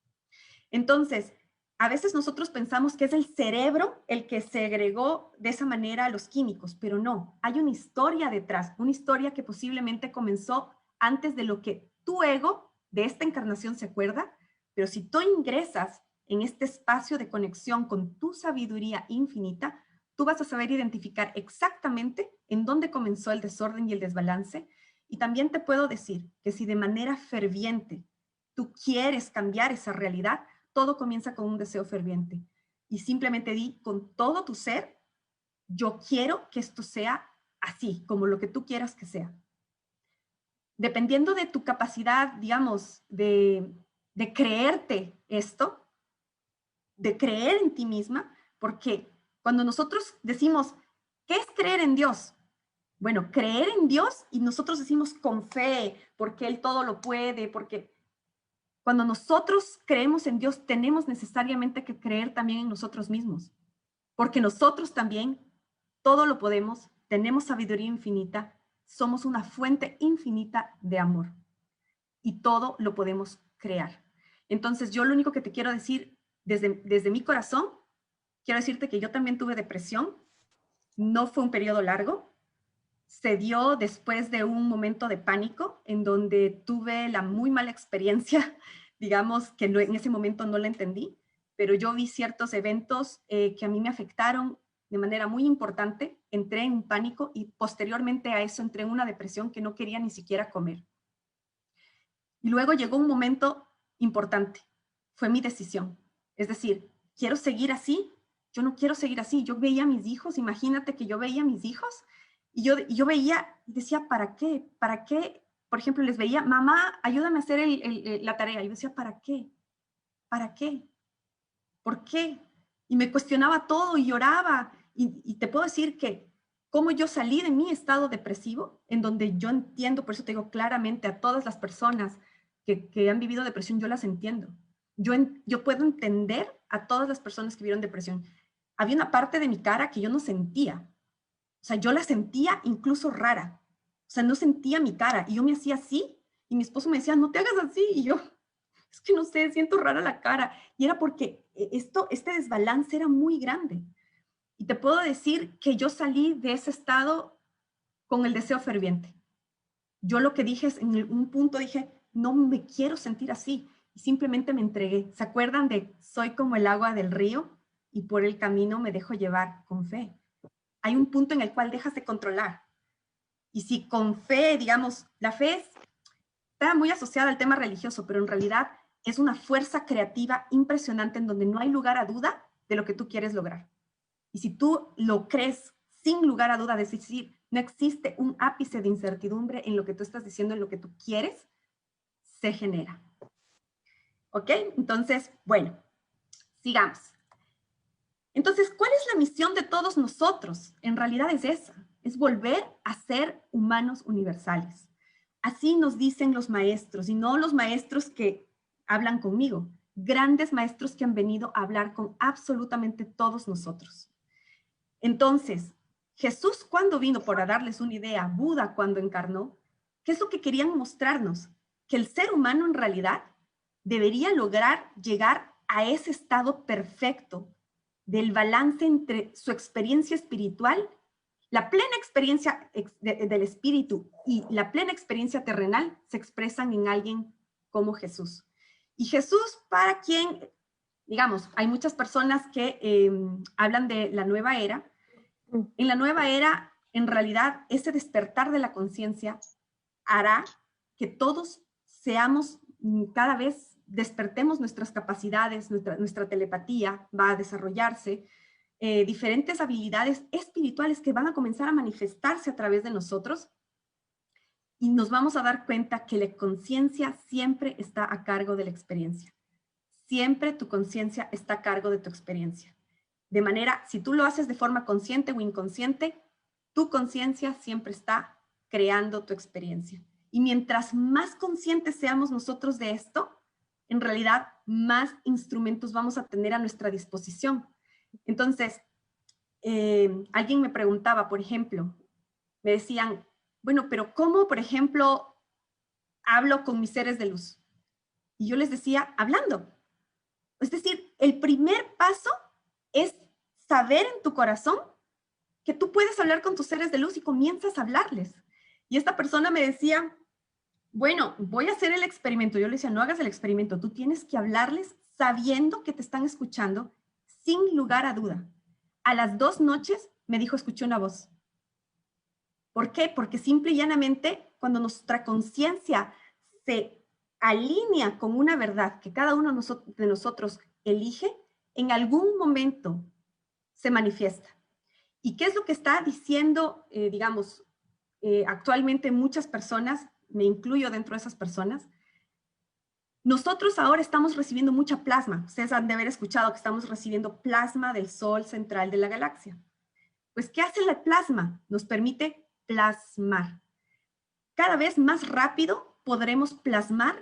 Entonces, a veces nosotros pensamos que es el cerebro el que segregó de esa manera a los químicos, pero no, hay una historia detrás, una historia que posiblemente comenzó antes de lo que tu ego de esta encarnación se acuerda, pero si tú ingresas en este espacio de conexión con tu sabiduría infinita, tú vas a saber identificar exactamente en dónde comenzó el desorden y el desbalance. Y también te puedo decir que si de manera ferviente tú quieres cambiar esa realidad, todo comienza con un deseo ferviente. Y simplemente di con todo tu ser, yo quiero que esto sea así, como lo que tú quieras que sea. Dependiendo de tu capacidad, digamos, de creerte esto, de creer en ti misma, porque cuando nosotros decimos, ¿qué es creer en Dios? Bueno, creer en Dios y nosotros decimos con fe, porque Él todo lo puede, porque cuando nosotros creemos en Dios, tenemos necesariamente que creer también en nosotros mismos, porque nosotros también todo lo podemos, tenemos sabiduría infinita, somos una fuente infinita de amor y todo lo podemos crear. Entonces, yo lo único que te quiero decir desde mi corazón, quiero decirte que yo también tuve depresión, no fue un periodo largo, se dio después de un momento de pánico en donde tuve la muy mala experiencia, digamos que no, en ese momento no la entendí, pero yo vi ciertos eventos que a mí me afectaron de manera muy importante, entré en pánico y posteriormente a eso entré en una depresión que no quería ni siquiera comer. Y luego llegó un momento importante, fue mi decisión. Es decir, ¿quiero seguir así? Yo no quiero seguir así. Yo veía a mis hijos, imagínate que yo veía a mis hijos y yo veía y decía, ¿para qué? ¿Para qué? Por ejemplo, les veía, mamá, ayúdame a hacer la tarea. Y yo decía, ¿para qué? ¿Para qué? ¿Por qué? Y me cuestionaba todo y lloraba. Y te puedo decir que cómo yo salí de mi estado depresivo, en donde yo entiendo, por eso te digo claramente a todas las personas que han vivido depresión, yo las entiendo. Yo puedo entender a todas las personas que vivieron depresión. Había una parte de mi cara que yo no sentía. O sea, yo la sentía incluso rara. O sea, no sentía mi cara. Y yo me hacía así. Y mi esposo me decía, no te hagas así. Y yo, es que no sé, siento rara la cara. Y era porque este desbalance era muy grande. Y te puedo decir que yo salí de ese estado con el deseo ferviente. Yo lo que dije es, en un punto dije, no me quiero sentir así. Y simplemente me entregué. ¿Se acuerdan de soy como el agua del río y por el camino me dejo llevar con fe? Hay un punto en el cual dejas de controlar. Y si con fe, digamos, la fe está muy asociada al tema religioso, pero en realidad es una fuerza creativa impresionante en donde no hay lugar a duda de lo que tú quieres lograr. Y si tú lo crees sin lugar a duda, es decir, no existe un ápice de incertidumbre en lo que tú estás diciendo, en lo que tú quieres, se genera. ¿Ok? Entonces, bueno, sigamos. Entonces, ¿cuál es la misión de todos nosotros? En realidad es esa, es volver a ser humanos universales. Así nos dicen los maestros, y no los maestros que hablan conmigo, grandes maestros que han venido a hablar con absolutamente todos nosotros. Entonces, Jesús cuando vino, por darles una idea, Buda cuando encarnó, ¿qué es lo que querían mostrarnos? Que el ser humano en realidad debería lograr llegar a ese estado perfecto del balance entre su experiencia espiritual, la plena experiencia del espíritu y la plena experiencia terrenal se expresan en alguien como Jesús. Y Jesús, para quien, digamos, hay muchas personas que hablan de la nueva era. En la nueva era, en realidad, ese despertar de la conciencia hará que todos seamos cada vez despertemos nuestras capacidades, nuestra telepatía va a desarrollarse, diferentes habilidades espirituales que van a comenzar a manifestarse a través de nosotros y nos vamos a dar cuenta que la conciencia siempre está a cargo de la experiencia. Siempre tu conciencia está a cargo de tu experiencia. De manera, si tú lo haces de forma consciente o inconsciente, tu conciencia siempre está creando tu experiencia. Y mientras más conscientes seamos nosotros de esto, en realidad más instrumentos vamos a tener a nuestra disposición. Entonces, alguien me preguntaba, por ejemplo, me decían, bueno, pero ¿cómo, por ejemplo, hablo con mis seres de luz? Y yo les decía, hablando. Es decir, el primer paso es saber en tu corazón que tú puedes hablar con tus seres de luz y comienzas a hablarles. Y esta persona me decía, bueno, voy a hacer el experimento. Yo le decía, no hagas el experimento, tú tienes que hablarles sabiendo que te están escuchando sin lugar a duda. A las 2 noches me dijo, escuché una voz. ¿Por qué? Porque simple y llanamente, cuando nuestra conciencia se alinea con una verdad que cada uno de nosotros elige, en algún momento se manifiesta. ¿Y qué es lo que está diciendo, actualmente muchas personas? Me incluyo dentro de esas personas. Nosotros ahora estamos recibiendo mucha plasma. Ustedes han de haber escuchado que estamos recibiendo plasma del Sol central de la galaxia. Pues, ¿qué hace la plasma? Nos permite plasmar. Cada vez más rápido podremos plasmar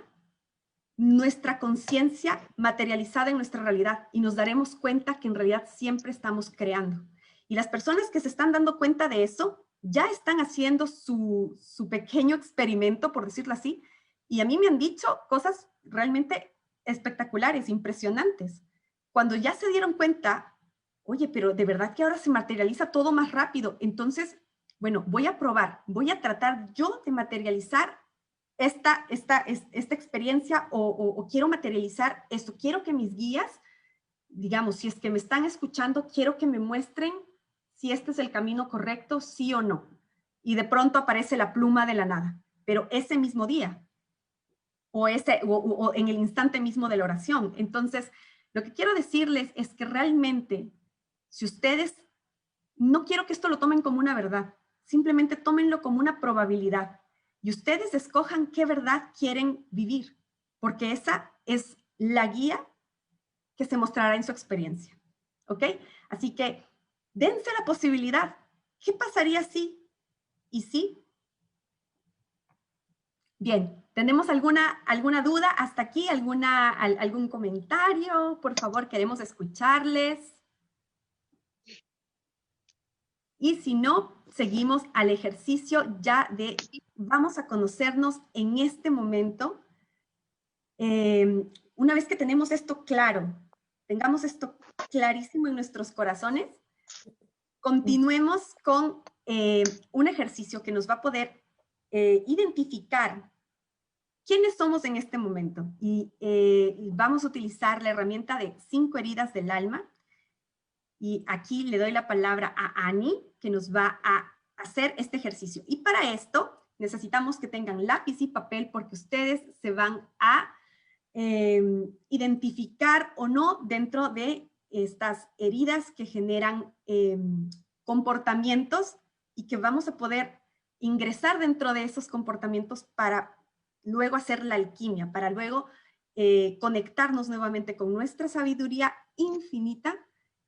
nuestra conciencia materializada en nuestra realidad y nos daremos cuenta que en realidad siempre estamos creando. Y las personas que se están dando cuenta de eso ya están haciendo su pequeño experimento, por decirlo así, y a mí me han dicho cosas realmente espectaculares, impresionantes. Cuando ya se dieron cuenta, oye, pero de verdad que ahora se materializa todo más rápido, entonces, bueno, voy a probar, voy a tratar yo de materializar esta experiencia o quiero materializar esto, quiero que mis guías, digamos, si es que me están escuchando, quiero que me muestren si este es el camino correcto, sí o no. Y de pronto aparece la pluma de la nada, pero ese mismo día o en el instante mismo de la oración. Entonces, lo que quiero decirles es que realmente, si ustedes, no quiero que esto lo tomen como una verdad, simplemente tómenlo como una probabilidad. Y ustedes escojan qué verdad quieren vivir, porque esa es la guía que se mostrará en su experiencia. ¿Ok? Así que dense la posibilidad. ¿Qué pasaría si? ¿Y si? Bien, ¿tenemos alguna duda hasta aquí? ¿Algún comentario? Por favor, queremos escucharles. Y si no, seguimos al ejercicio ya de vamos a conocernos en este momento. Una vez que tenemos esto claro, tengamos esto clarísimo en nuestros corazones, continuemos con un ejercicio que nos va a poder identificar quiénes somos en este momento. Y vamos a utilizar la herramienta de 5 heridas del alma. Y aquí le doy la palabra a Ani, que nos va a hacer este ejercicio. Y para esto necesitamos que tengan lápiz y papel porque ustedes se van a identificar o no dentro de estas heridas que generan comportamientos y que vamos a poder ingresar dentro de esos comportamientos para luego hacer la alquimia, para luego conectarnos nuevamente con nuestra sabiduría infinita,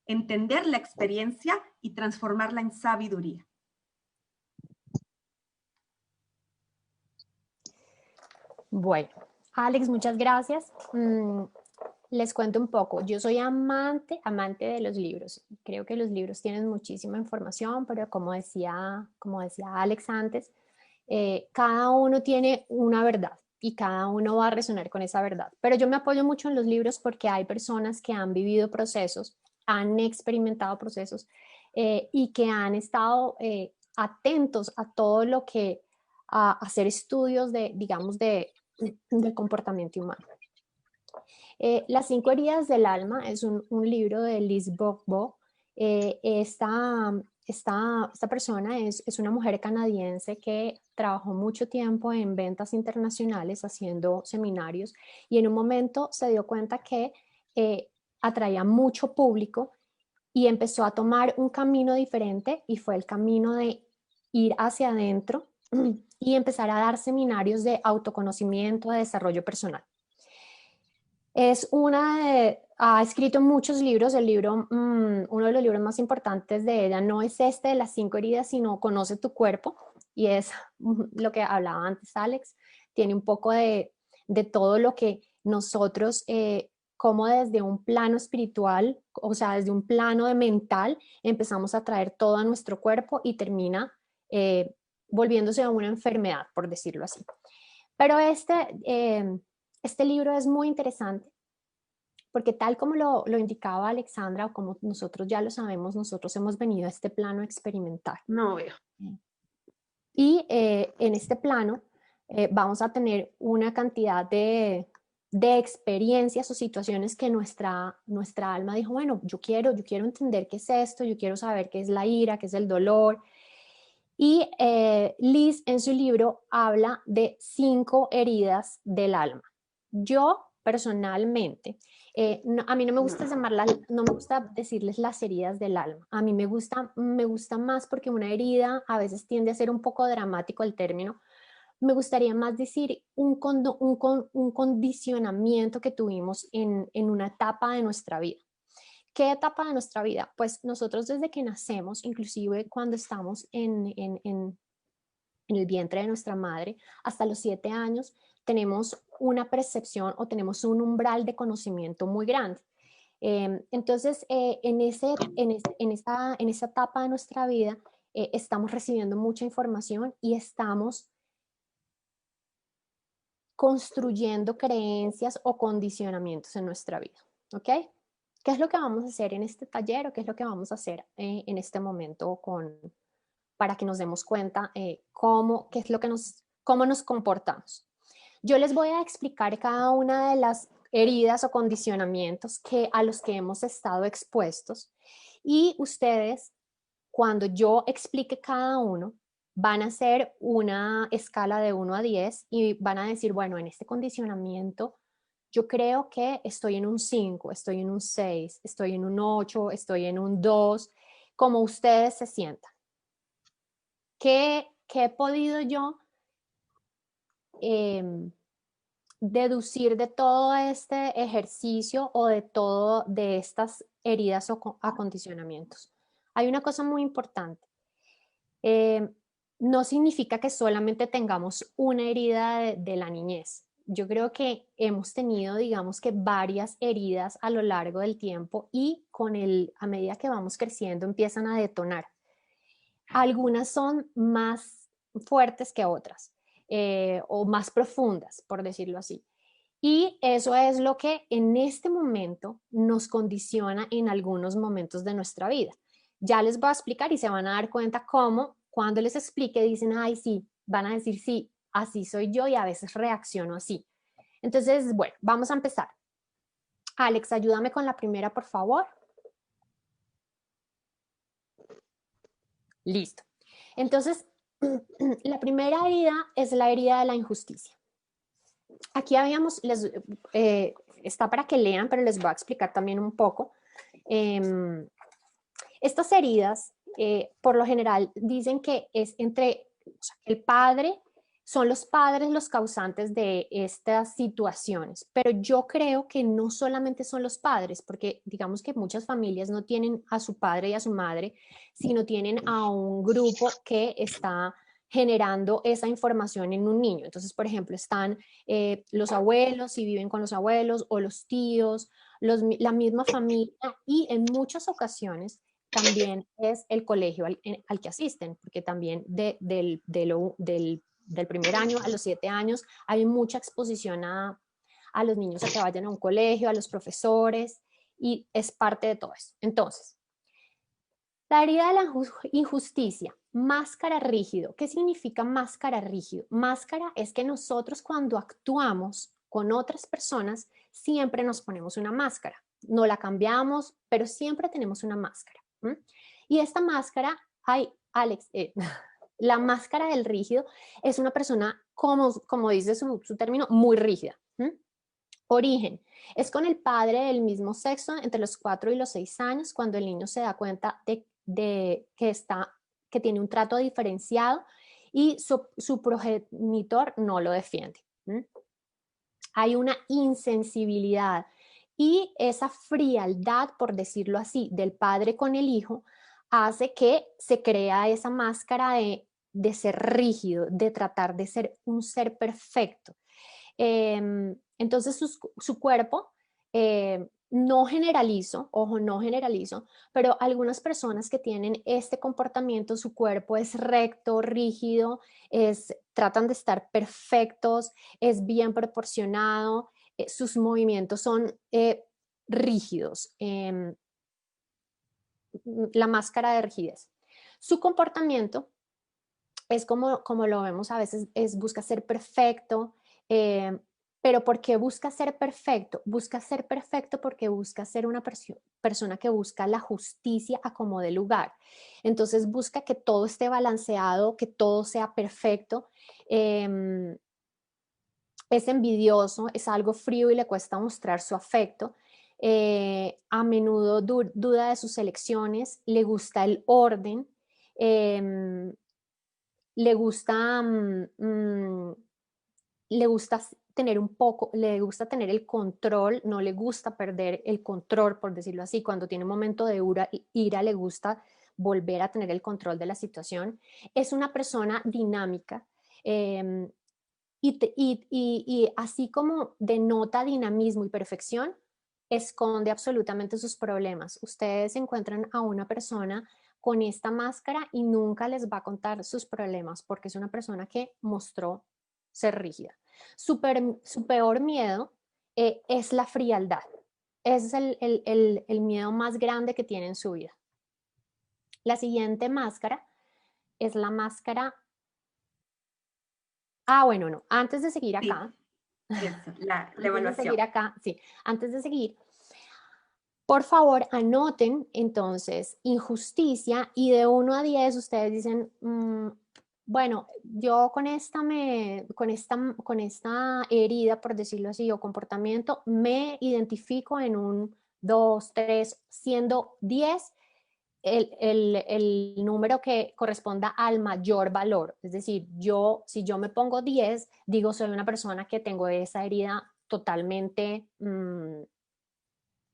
entender la experiencia y transformarla en sabiduría. Bueno, Alex, muchas gracias. Les cuento un poco. Yo soy amante de los libros. Creo que los libros tienen muchísima información, pero como decía Alex antes, cada uno tiene una verdad y cada uno va a resonar con esa verdad. Pero yo me apoyo mucho en los libros porque hay personas que han vivido procesos, han experimentado procesos y que han estado atentos a todo lo que, a hacer estudios de, digamos, del comportamiento humano. Las 5 heridas del alma es un libro de Liz Bourbeau. Esta persona es una mujer canadiense que trabajó mucho tiempo en ventas internacionales haciendo seminarios y en un momento se dio cuenta que atraía mucho público y empezó a tomar un camino diferente y fue el camino de ir hacia adentro y empezar a dar seminarios de autoconocimiento, de desarrollo personal. Ha escrito muchos libros. El libro, uno de los libros más importantes de ella no es este de las 5 heridas, sino Conoce tu cuerpo, y es lo que hablaba antes Alex. Tiene un poco de todo lo que nosotros, como desde un plano espiritual, o sea, desde un plano de mental, empezamos a traer todo a nuestro cuerpo y termina volviéndose una enfermedad, por decirlo así. Pero este libro es muy interesante porque tal como lo indicaba Alexandra, o como nosotros ya lo sabemos, nosotros hemos venido a este plano experimental. No veo. Y en este plano vamos a tener una cantidad de experiencias o situaciones que nuestra alma dijo, bueno, yo quiero entender qué es esto, yo quiero saber qué es la ira, qué es el dolor. Y Liz en su libro habla de 5 heridas del alma. Yo personalmente, a mí no me gusta no me gusta decirles las heridas del alma. A mí me gusta más porque una herida a veces tiende a ser un poco dramático el término. Me gustaría más decir un condicionamiento que tuvimos en una etapa de nuestra vida. ¿Qué etapa de nuestra vida? Pues nosotros desde que nacemos, inclusive cuando estamos en el vientre de nuestra madre, hasta los 7 años, tenemos una percepción o tenemos un umbral de conocimiento muy grande. Entonces, en esa etapa de nuestra vida, estamos recibiendo mucha información y estamos construyendo creencias o condicionamientos en nuestra vida. ¿Ok? ¿Qué es lo que vamos a hacer en este taller o qué es lo que vamos a hacer en este momento para que nos demos cuenta cómo nos comportamos? Yo les voy a explicar cada una de las heridas o condicionamientos a los que hemos estado expuestos y ustedes, cuando yo explique cada uno, van a hacer una escala de 1 a 10 y van a decir, bueno, en este condicionamiento yo creo que estoy en un 5, estoy en un 6, estoy en un 8, estoy en un 2, como ustedes se sientan. ¿Qué he podido yo deducir de todo este ejercicio o de estas heridas o acondicionamientos? Hay una cosa muy importante. No significa que solamente tengamos una herida de la niñez. Yo creo que hemos tenido, digamos que varias heridas a lo largo del tiempo y a medida que vamos creciendo empiezan a detonar. Algunas son más fuertes que otras o más profundas, por decirlo así. Y eso es lo que en este momento nos condiciona en algunos momentos de nuestra vida. Ya les voy a explicar y se van a dar cuenta cómo cuando les explique dicen, ay, sí, van a decir, sí, así soy yo y a veces reacciono así. Entonces, bueno, vamos a empezar. Alex, ayúdame con la primera, por favor. Listo. Entonces, la primera herida es la herida de la injusticia. aquí habíamos, está para que lean, pero les voy a explicar también un poco. Estas heridas, por lo general, dicen que es entre o sea, el padre, son los padres los causantes de estas situaciones, pero yo creo que no solamente son los padres, porque digamos que muchas familias no tienen a su padre y a su madre, sino tienen a un grupo que está generando esa información en un niño. Entonces, por ejemplo, están los abuelos, si viven con los abuelos, o los tíos, la misma familia, y en muchas ocasiones también es el colegio al que asisten, porque también del primer año a los 7 años hay mucha exposición a los niños a que vayan a un colegio, a los profesores, y es parte de todo eso. Entonces, la herida de la injusticia, máscara rígido. ¿Qué significa máscara rígido? Máscara es que nosotros cuando actuamos con otras personas siempre nos ponemos una máscara. No la cambiamos, pero siempre tenemos una máscara. Y esta máscara, Alex, la máscara del rígido es una persona, como dice su término, muy rígida. Origen, es con el padre del mismo sexo entre los 4 y los 6 años, cuando el niño se da cuenta que tiene un trato diferenciado y su progenitor no lo defiende. Hay una insensibilidad y esa frialdad, por decirlo así, del padre con el hijo, hace que se crea esa máscara de ser rígido, de tratar de ser un ser perfecto. Entonces su cuerpo, no generalizo, ojo, no generalizo, pero algunas personas que tienen este comportamiento, su cuerpo es recto, rígido, tratan de estar perfectos, es bien proporcionado, sus movimientos son rígidos, la máscara de rigidez. Su comportamiento es como lo vemos a veces, busca ser perfecto, pero ¿por qué busca ser perfecto? Busca ser perfecto porque busca ser una persona que busca la justicia a como de lugar. Entonces busca que todo esté balanceado, que todo sea perfecto. Es envidioso, es algo frío y le cuesta mostrar su afecto. A menudo duda de sus elecciones, le gusta el orden. Le gusta, le gusta le gusta tener el control, no le gusta perder el control, por decirlo así. Cuando tiene un momento de ira, le gusta volver a tener el control de la situación. Es una persona dinámica, y así como denota dinamismo y perfección, esconde absolutamente sus problemas. Ustedes encuentran a una persona con esta máscara y nunca les va a contar sus problemas porque es una persona que mostró ser rígida. Su peor miedo es la frialdad. Ese es el miedo más grande que tiene en su vida. La siguiente máscara es la máscara... bueno, no. Antes de seguir Sí, acá, eso, la antes de seguir evaluación. acá, sí, antes de seguir, por favor, anoten entonces injusticia y de 1 a 10 ustedes dicen, bueno, yo con esta herida, por decirlo así, o comportamiento, me identifico en un 2, 3, siendo 10 el número que corresponda al mayor valor. Es decir, si yo me pongo 10, digo, soy una persona que tengo esa herida totalmente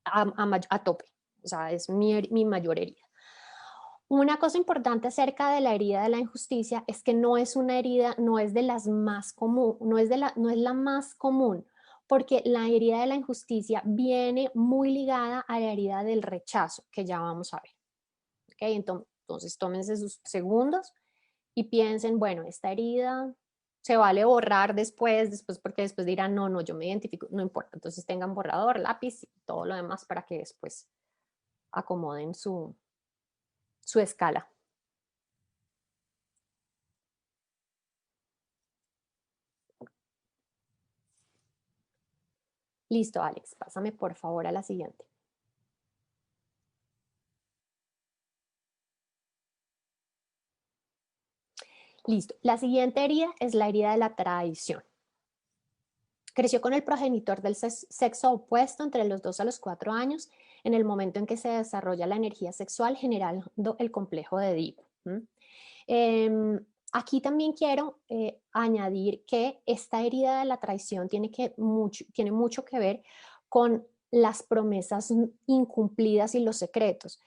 a tope. O sea, es mi mayor herida. Una cosa importante acerca de la herida de la injusticia es que no es una herida, no es de las más común, no es la más común, porque la herida de la injusticia viene muy ligada a la herida del rechazo, que ya vamos a ver. ¿Okay? Entonces, tómense sus segundos y piensen, bueno, esta herida se vale borrar después porque después dirán, no, yo me identifico, no importa. Entonces tengan borrador, lápiz y todo lo demás para que después acomoden su escala. Listo, Alex, pásame por favor a la siguiente. Listo, la siguiente herida es la herida de la traición. Creció con el progenitor del sexo opuesto entre los 2 a los 4 años, en el momento en que se desarrolla la energía sexual, generando el complejo de Edipo. Aquí también quiero añadir que esta herida de la traición tiene mucho que ver con las promesas incumplidas y los secretos.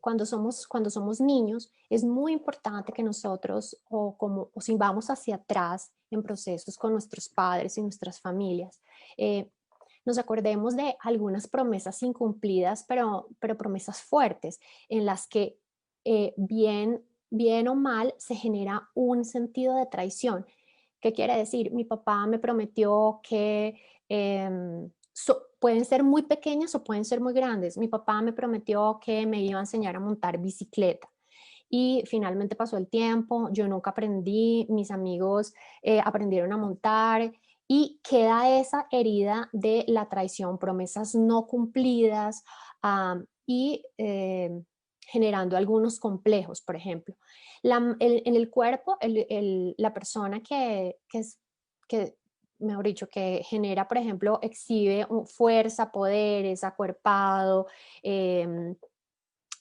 Cuando somos niños, es muy importante que nosotros, o si vamos hacia atrás en procesos con nuestros padres y nuestras familias, nos acordemos de algunas promesas incumplidas, pero promesas fuertes, en las que bien o mal se genera un sentido de traición. ¿Qué quiere decir? Mi papá me prometió que pueden ser muy pequeñas o pueden ser muy grandes. Mi papá me prometió que me iba a enseñar a montar bicicleta. Y finalmente pasó el tiempo, yo nunca aprendí, mis amigos aprendieron a montar y queda esa herida de la traición, promesas no cumplidas y generando algunos complejos, por ejemplo. En el cuerpo, la persona que mejor dicho, que genera, por ejemplo, exhibe fuerza, poder, es acuerpado,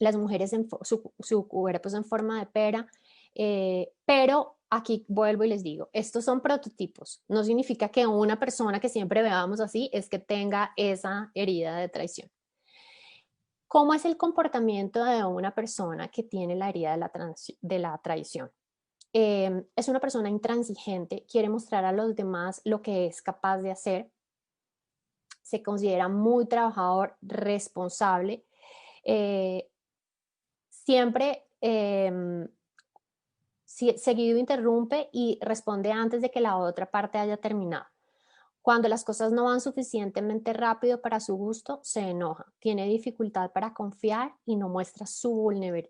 las mujeres su cuerpo es en forma de pera, pero aquí vuelvo y les digo, estos son prototipos, no significa que una persona que siempre veamos así es que tenga esa herida de traición. ¿Cómo es el comportamiento de una persona que tiene la herida de la traición? Es una persona intransigente, quiere mostrar a los demás lo que es capaz de hacer, se considera muy trabajador, responsable, siempre seguido interrumpe y responde antes de que la otra parte haya terminado. Cuando las cosas no van suficientemente rápido para su gusto, se enoja, tiene dificultad para confiar y no muestra su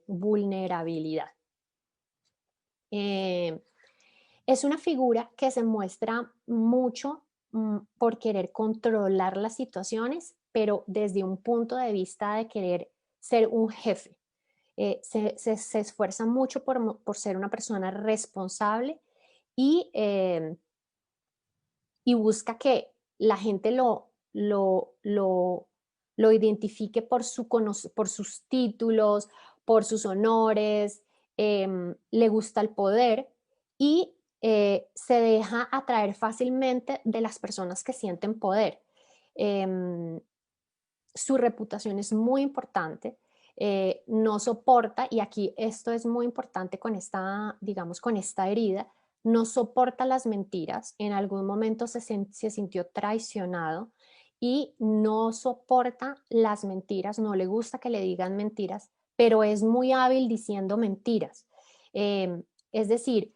vulnerabilidad. Es una figura que se muestra mucho por querer controlar las situaciones, pero desde un punto de vista de querer ser un jefe. Se esfuerza mucho por ser una persona responsable y busca que la gente lo identifique por sus títulos, por sus honores, le gusta el poder y se deja atraer fácilmente de las personas que sienten poder. Su reputación es muy importante. No soporta, y aquí esto es muy importante con esta, digamos, con esta herida, no soporta las mentiras, en algún momento se sintió traicionado y no soporta las mentiras, no le gusta que le digan mentiras, pero es muy hábil diciendo mentiras. Es decir,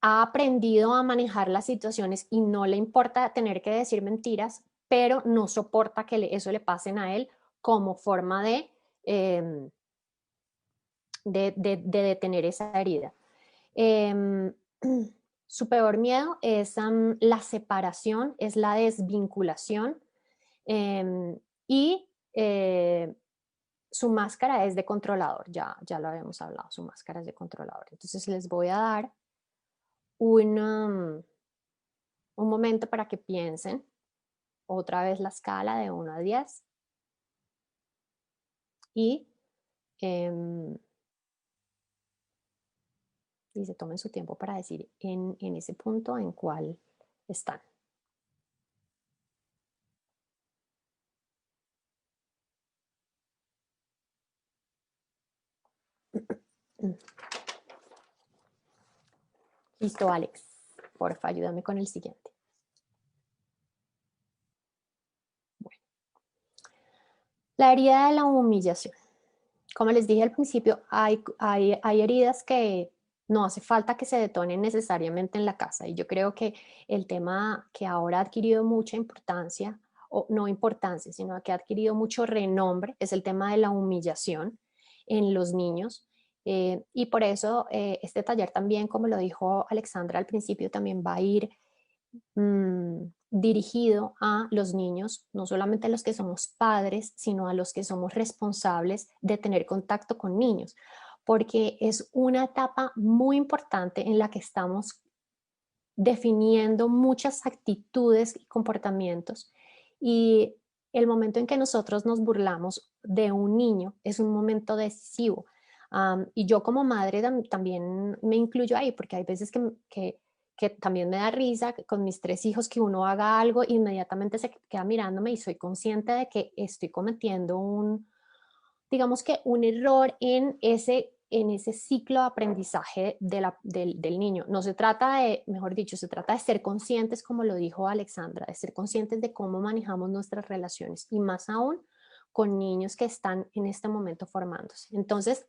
ha aprendido a manejar las situaciones y no le importa tener que decir mentiras, pero no soporta que eso le pasen a él como forma de detener esa herida. Su peor miedo es la separación, es la desvinculación y su máscara es de controlador, ya lo habíamos hablado, su máscara es de controlador. Entonces les voy a dar un momento para que piensen otra vez la escala de 1 a 10 y se tomen su tiempo para decir en ese punto en cuál están. Listo, Alex. Porfa, ayúdame con el siguiente. Bueno. La herida de la humillación. Como les dije al principio, hay heridas que no hace falta que se detonen necesariamente en la casa. Y yo creo que el tema que ahora ha adquirido mucha importancia, o no importancia, sino que ha adquirido mucho renombre, es el tema de la humillación en los niños. Y por eso este taller también, como lo dijo Alexandra al principio, también va a ir dirigido a los niños, no solamente a los que somos padres, sino a los que somos responsables de tener contacto con niños, porque es una etapa muy importante en la que estamos definiendo muchas actitudes y comportamientos. Y el momento en que nosotros nos burlamos de un niño es un momento decisivo. Y yo como madre también me incluyo ahí, porque hay veces que también me da risa con mis 3 hijos que uno haga algo, inmediatamente se queda mirándome y soy consciente de que estoy cometiendo digamos que un error en ese ciclo de aprendizaje del niño. No se trata de, mejor dicho, se trata de ser conscientes, como lo dijo Alexandra, de ser conscientes de cómo manejamos nuestras relaciones y más aún con niños que están en este momento formándose. Entonces,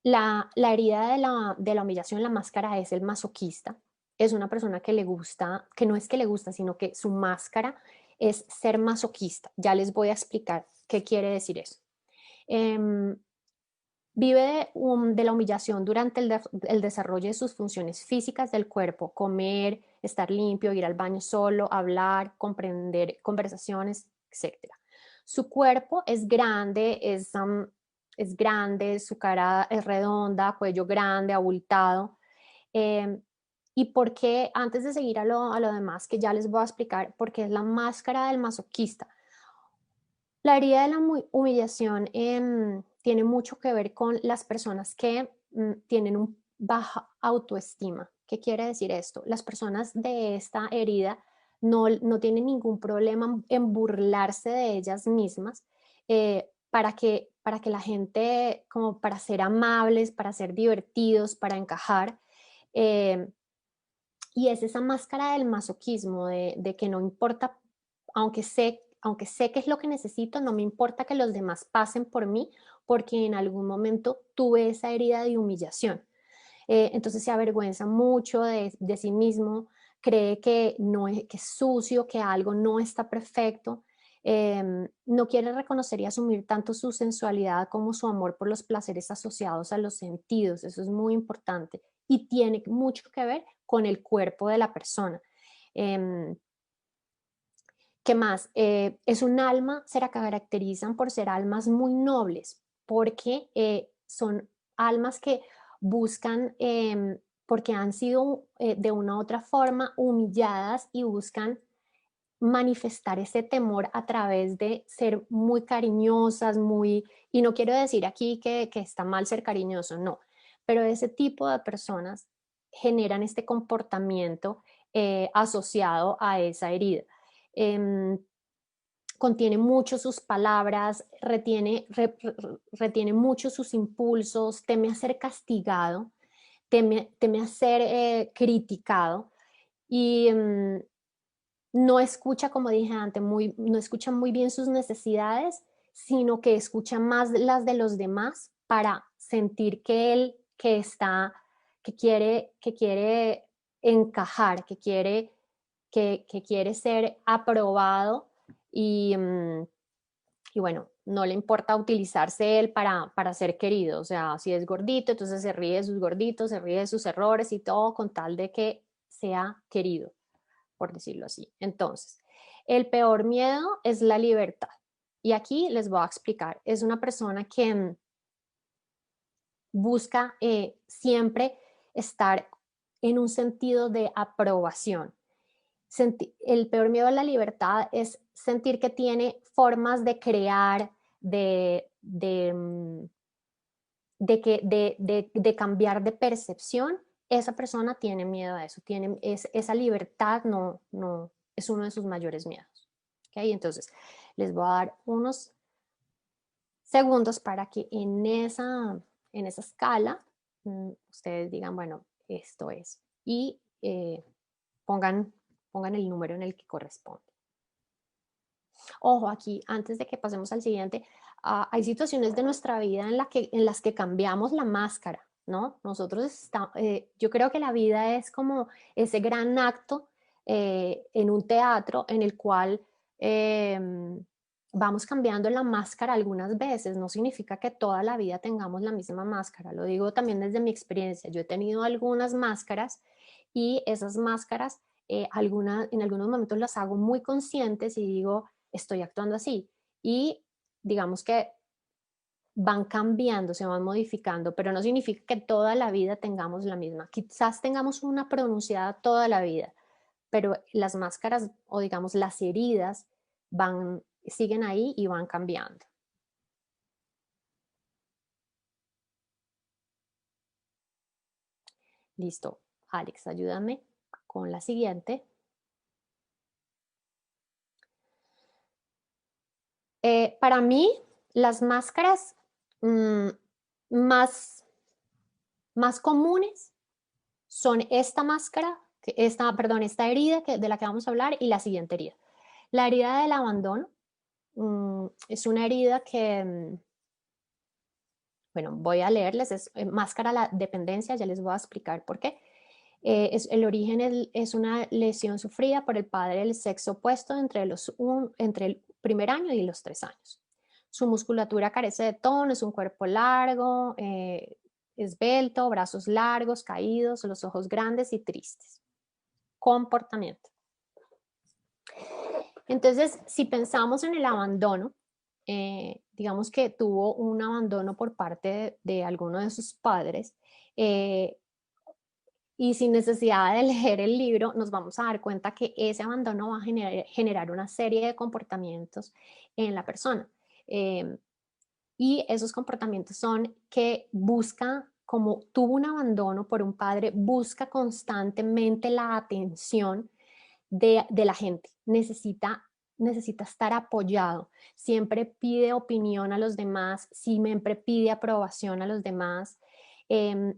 la herida de la humillación, la máscara es el masoquista. Es una persona que le gusta, que no es que le gusta, sino que su máscara es ser masoquista. Ya les voy a explicar qué quiere decir eso. Vive de la humillación durante el desarrollo de sus funciones físicas del cuerpo, comer, estar limpio, ir al baño solo, hablar, comprender conversaciones, etc. Su cuerpo es grande, su cara es redonda, cuello grande, abultado. ¿Y por qué? Antes de seguir a lo demás, que ya les voy a explicar, porque es la máscara del masoquista. La herida de la humillación tiene mucho que ver con las personas que tienen baja autoestima. ¿Qué quiere decir esto? Las personas de esta herida no tienen ningún problema en burlarse de ellas mismas para que la gente, como para ser amables, para ser divertidos, para encajar. Y es esa máscara del masoquismo, de que no importa, aunque sé qué es lo que necesito, no me importa que los demás pasen por mí, porque en algún momento tuve esa herida de humillación. Entonces se avergüenza mucho de sí mismo, cree que es sucio, que algo no está perfecto. No quiere reconocer y asumir tanto su sensualidad como su amor por los placeres asociados a los sentidos. Eso es muy importante y tiene mucho que ver con el cuerpo de la persona. ¿Qué más? Es un alma, se caracterizan por ser almas muy nobles, porque son almas que buscan, porque han sido de una u otra forma humilladas y buscan manifestar ese temor a través de ser muy cariñosas, y no quiero decir aquí que está mal ser cariñoso, no, pero ese tipo de personas generan este comportamiento asociado a esa herida. Contiene mucho sus palabras, retiene mucho sus impulsos, teme a ser castigado, teme a ser criticado y no escucha, como dije antes, no escucha muy bien sus necesidades, sino que escucha más las de los demás para sentir que él que quiere encajar, que quiere ser aprobado y bueno, no le importa utilizarse él para ser querido. O sea, si es gordito, entonces se ríe de sus gorditos, se ríe de sus errores y todo con tal de que sea querido, por decirlo así. Entonces, el peor miedo es la libertad. Y aquí les voy a explicar. Es una persona que busca siempre estar en un sentido de aprobación. El peor miedo a la libertad es sentir que tiene formas de crear, de cambiar de percepción. Esa persona tiene miedo a eso, esa libertad no es uno de sus mayores miedos. ¿Okay? Entonces, les voy a dar unos segundos para que en esa escala ustedes digan, bueno, esto es, y pongan el número en el que corresponde. Ojo, aquí, antes de que pasemos al siguiente, hay situaciones de nuestra vida en las que cambiamos la máscara, ¿no? Yo creo que la vida es como ese gran acto en un teatro en el cual vamos cambiando la máscara algunas veces. No significa que toda la vida tengamos la misma máscara. Lo digo también desde mi experiencia. Yo he tenido algunas máscaras y esas máscaras en algunos momentos las hago muy conscientes y digo, estoy actuando así. Y digamos que van cambiando, se van modificando, pero no significa que toda la vida tengamos la misma. Quizás tengamos una pronunciada toda la vida, pero las máscaras o digamos las heridas siguen ahí y van cambiando. Listo, Alex, ayúdame con la siguiente. Para mí, las máscaras más comunes son esta máscara, esta herida de la que vamos a hablar y la siguiente herida. La herida del abandono es una herida que, bueno, voy a leerles, es máscara a la dependencia, ya les voy a explicar por qué. El origen es una lesión sufrida por el padre del sexo opuesto entre el primer año y los 3 años. Su musculatura carece de tono, es un cuerpo largo, esbelto, brazos largos, caídos, los ojos grandes y tristes. Comportamiento. Entonces, si pensamos en el abandono, digamos que tuvo un abandono por parte de alguno de sus padres, y sin necesidad de leer el libro, nos vamos a dar cuenta que ese abandono va a generar una serie de comportamientos en la persona. Y esos comportamientos son que busca, como tuvo un abandono por un padre, busca constantemente la atención de la gente. Necesita estar apoyado. Siempre pide opinión a los demás, siempre pide aprobación a los demás.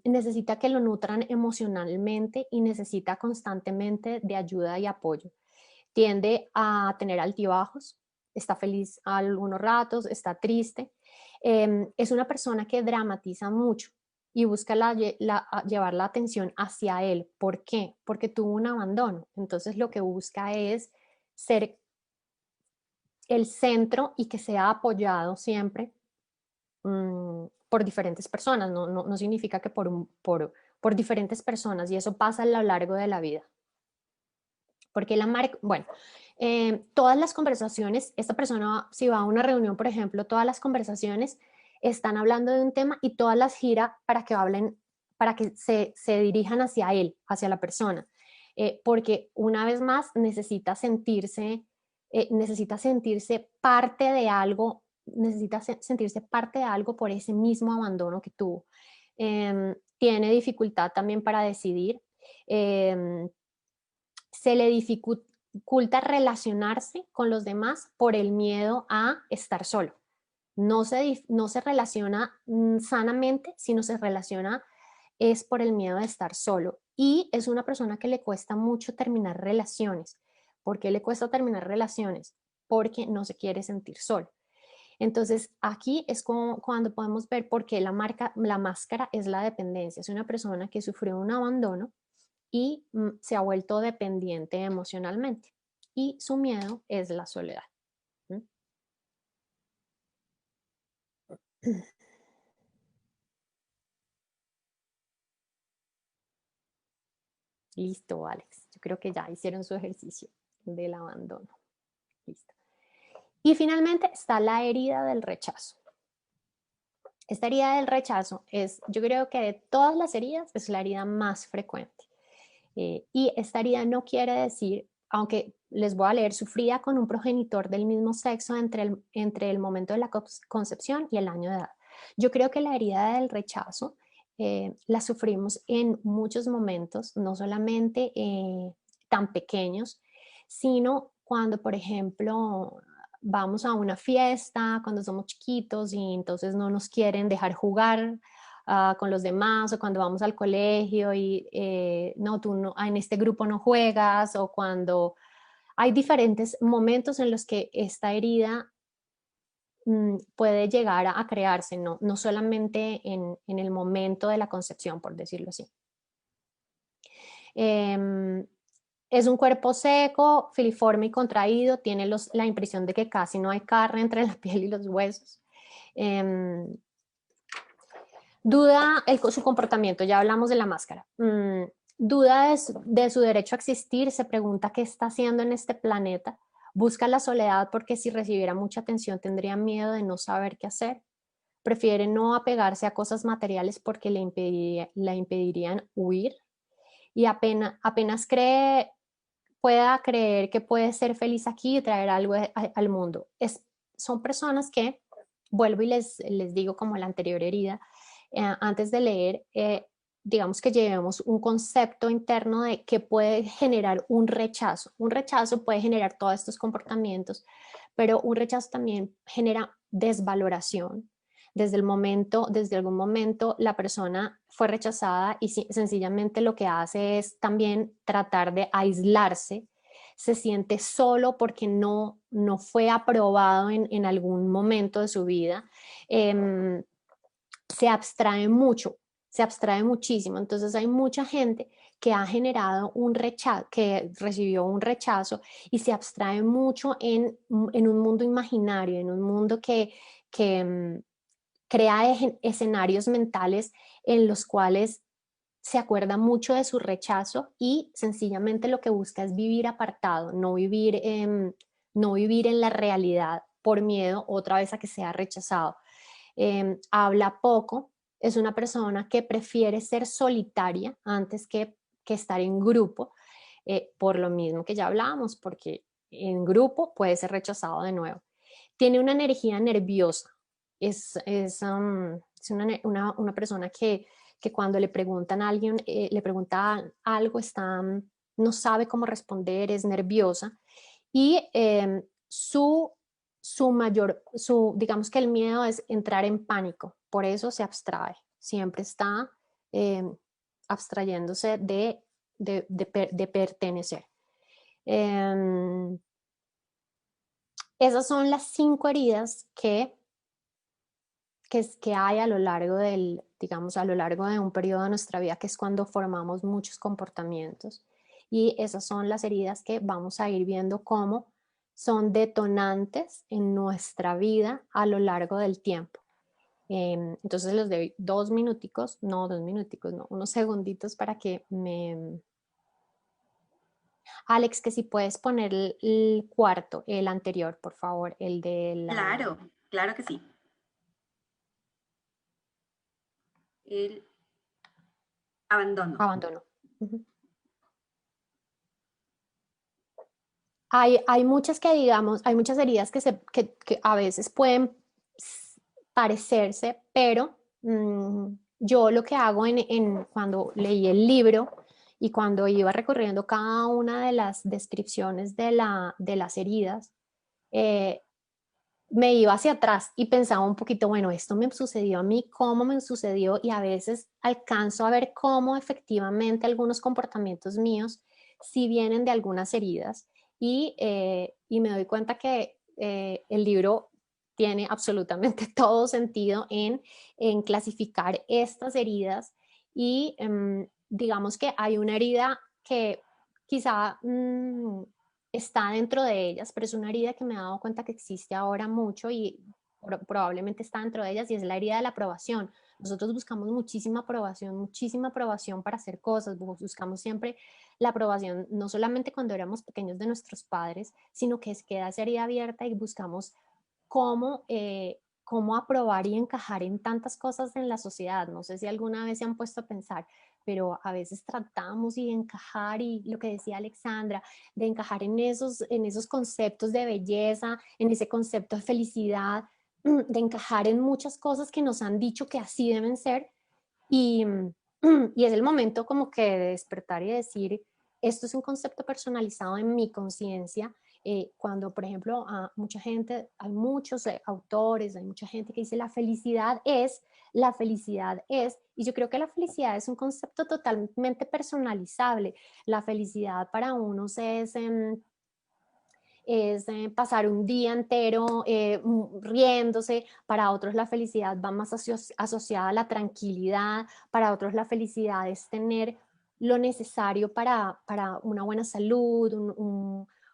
Necesita que lo nutran emocionalmente y necesita constantemente de ayuda y apoyo. Tiende a tener altibajos, está feliz algunos ratos, está triste. Es una persona que dramatiza mucho y busca llevar la atención hacia él. ¿Por qué? Porque tuvo un abandono. Entonces lo que busca es ser el centro y que sea apoyado siempre por diferentes personas. No significa que por diferentes personas, y eso pasa a lo largo de la vida. Porque todas las conversaciones, esta persona, si va a una reunión, por ejemplo, todas las conversaciones están hablando de un tema y todas las gira para que hablen, para que se dirijan hacia él, hacia la persona. Porque una vez más necesita sentirse parte de algo, por ese mismo abandono que tuvo. Tiene dificultad también para decidir. Se le dificulta relacionarse con los demás por el miedo a estar solo. No se relaciona sanamente, sino se relaciona es por el miedo de estar solo. Y es una persona que le cuesta mucho terminar relaciones. ¿Por qué le cuesta terminar relaciones? Porque no se quiere sentir solo. Entonces, aquí es cuando podemos ver por qué la máscara es la dependencia. Es una persona que sufrió un abandono y se ha vuelto dependiente emocionalmente. Y su miedo es la soledad. Listo, Alex. Yo creo que ya hicieron su ejercicio del abandono. Listo. Y finalmente está la herida del rechazo. Esta herida del rechazo yo creo que de todas las heridas, es la herida más frecuente. Y esta herida no quiere decir, aunque les voy a leer, sufrida con un progenitor del mismo sexo entre el momento de la concepción y el año de edad. Yo creo que la herida del rechazo la sufrimos en muchos momentos, no solamente tan pequeños, sino cuando, por ejemplo, vamos a una fiesta, cuando somos chiquitos y entonces no nos quieren dejar jugar con los demás, o cuando vamos al colegio y no, tú no, en este grupo no juegas, o cuando hay diferentes momentos en los que esta herida puede llegar a crearse, no solamente en el momento de la concepción, por decirlo así. Es un cuerpo seco, filiforme y contraído, tiene la impresión de que casi no hay carne entre la piel y los huesos. Duda su comportamiento, ya hablamos de la máscara. Duda de su derecho a existir, se pregunta qué está haciendo en este planeta. Busca la soledad porque si recibiera mucha atención tendría miedo de no saber qué hacer. prefiere no apegarse a cosas materiales porque le impedirían huir y apenas pueda creer que puede ser feliz aquí y traer algo al mundo. Son personas que, vuelvo y les digo como la anterior herida, antes de leer, digamos que llevemos un concepto interno de que puede generar un rechazo. Un rechazo puede generar todos estos comportamientos, pero un rechazo también genera desvaloración. Desde algún momento, la persona fue rechazada y sencillamente lo que hace es también tratar de aislarse, se siente solo porque no fue aprobado en algún momento de su vida, eh, se abstrae mucho, se abstrae muchísimo. Entonces hay mucha gente que ha generado un rechazo, que recibió un rechazo y se abstrae mucho en un mundo imaginario, en un mundo que crea escenarios mentales en los cuales se acuerda mucho de su rechazo y sencillamente lo que busca es vivir apartado, no vivir en la realidad por miedo otra vez a que sea rechazado. Habla poco, es una persona que prefiere ser solitaria antes que estar en grupo, por lo mismo que ya hablábamos, porque en grupo puede ser rechazado de nuevo. Tiene una energía nerviosa, es una persona que cuando le preguntan a alguien, le pregunta algo, no sabe cómo responder, es nerviosa y digamos que el miedo es entrar en pánico, por eso se abstrae, siempre está eh, abstrayéndose de pertenecer. Eh, Esas son las 5 heridas que hay a lo largo digamos, a lo largo de un periodo de nuestra vida, que es cuando formamos muchos comportamientos. Y esas son las heridas que vamos a ir viendo cómo son detonantes en nuestra vida a lo largo del tiempo. Entonces les doy 2 minuticos, no, unos segunditos para que Alex, que si puedes poner el cuarto, el anterior, por favor, el de la... Claro, claro que sí. El abandono. Abandono. Ujú. Hay muchas que digamos, hay muchas heridas que a veces pueden parecerse, pero yo lo que hago cuando leí el libro y cuando iba recorriendo cada una de las descripciones de las heridas, eh, me iba hacia atrás y pensaba un poquito, bueno, esto me sucedió a mí, cómo me sucedió y a veces alcanzo a ver cómo efectivamente algunos comportamientos míos sí vienen de algunas heridas y me doy cuenta que el libro tiene absolutamente todo sentido en clasificar estas heridas y digamos que hay una herida que quizá está dentro de ellas, pero es una herida que me he dado cuenta que existe ahora mucho y probablemente está dentro de ellas y es la herida de la aprobación. Nosotros buscamos muchísima aprobación para hacer cosas, buscamos siempre la aprobación, no solamente cuando éramos pequeños de nuestros padres, sino que queda esa herida abierta y buscamos cómo aprobar y encajar en tantas cosas en la sociedad. No sé si alguna vez se han puesto a pensar, pero a veces tratamos y de encajar y lo que decía Alexandra, de encajar en esos conceptos de belleza, en ese concepto de felicidad, de encajar en muchas cosas que nos han dicho que así deben ser y, y es el momento como que de despertar y decir, esto es un concepto personalizado en mi conciencia. Cuando, por ejemplo, a mucha gente, hay muchos autores, hay mucha gente que dice la felicidad es, y yo creo que la felicidad es un concepto totalmente personalizable. La felicidad para unos es pasar un día entero riéndose, para otros la felicidad va más asociada a la tranquilidad, para otros la felicidad es tener lo necesario para una buena salud,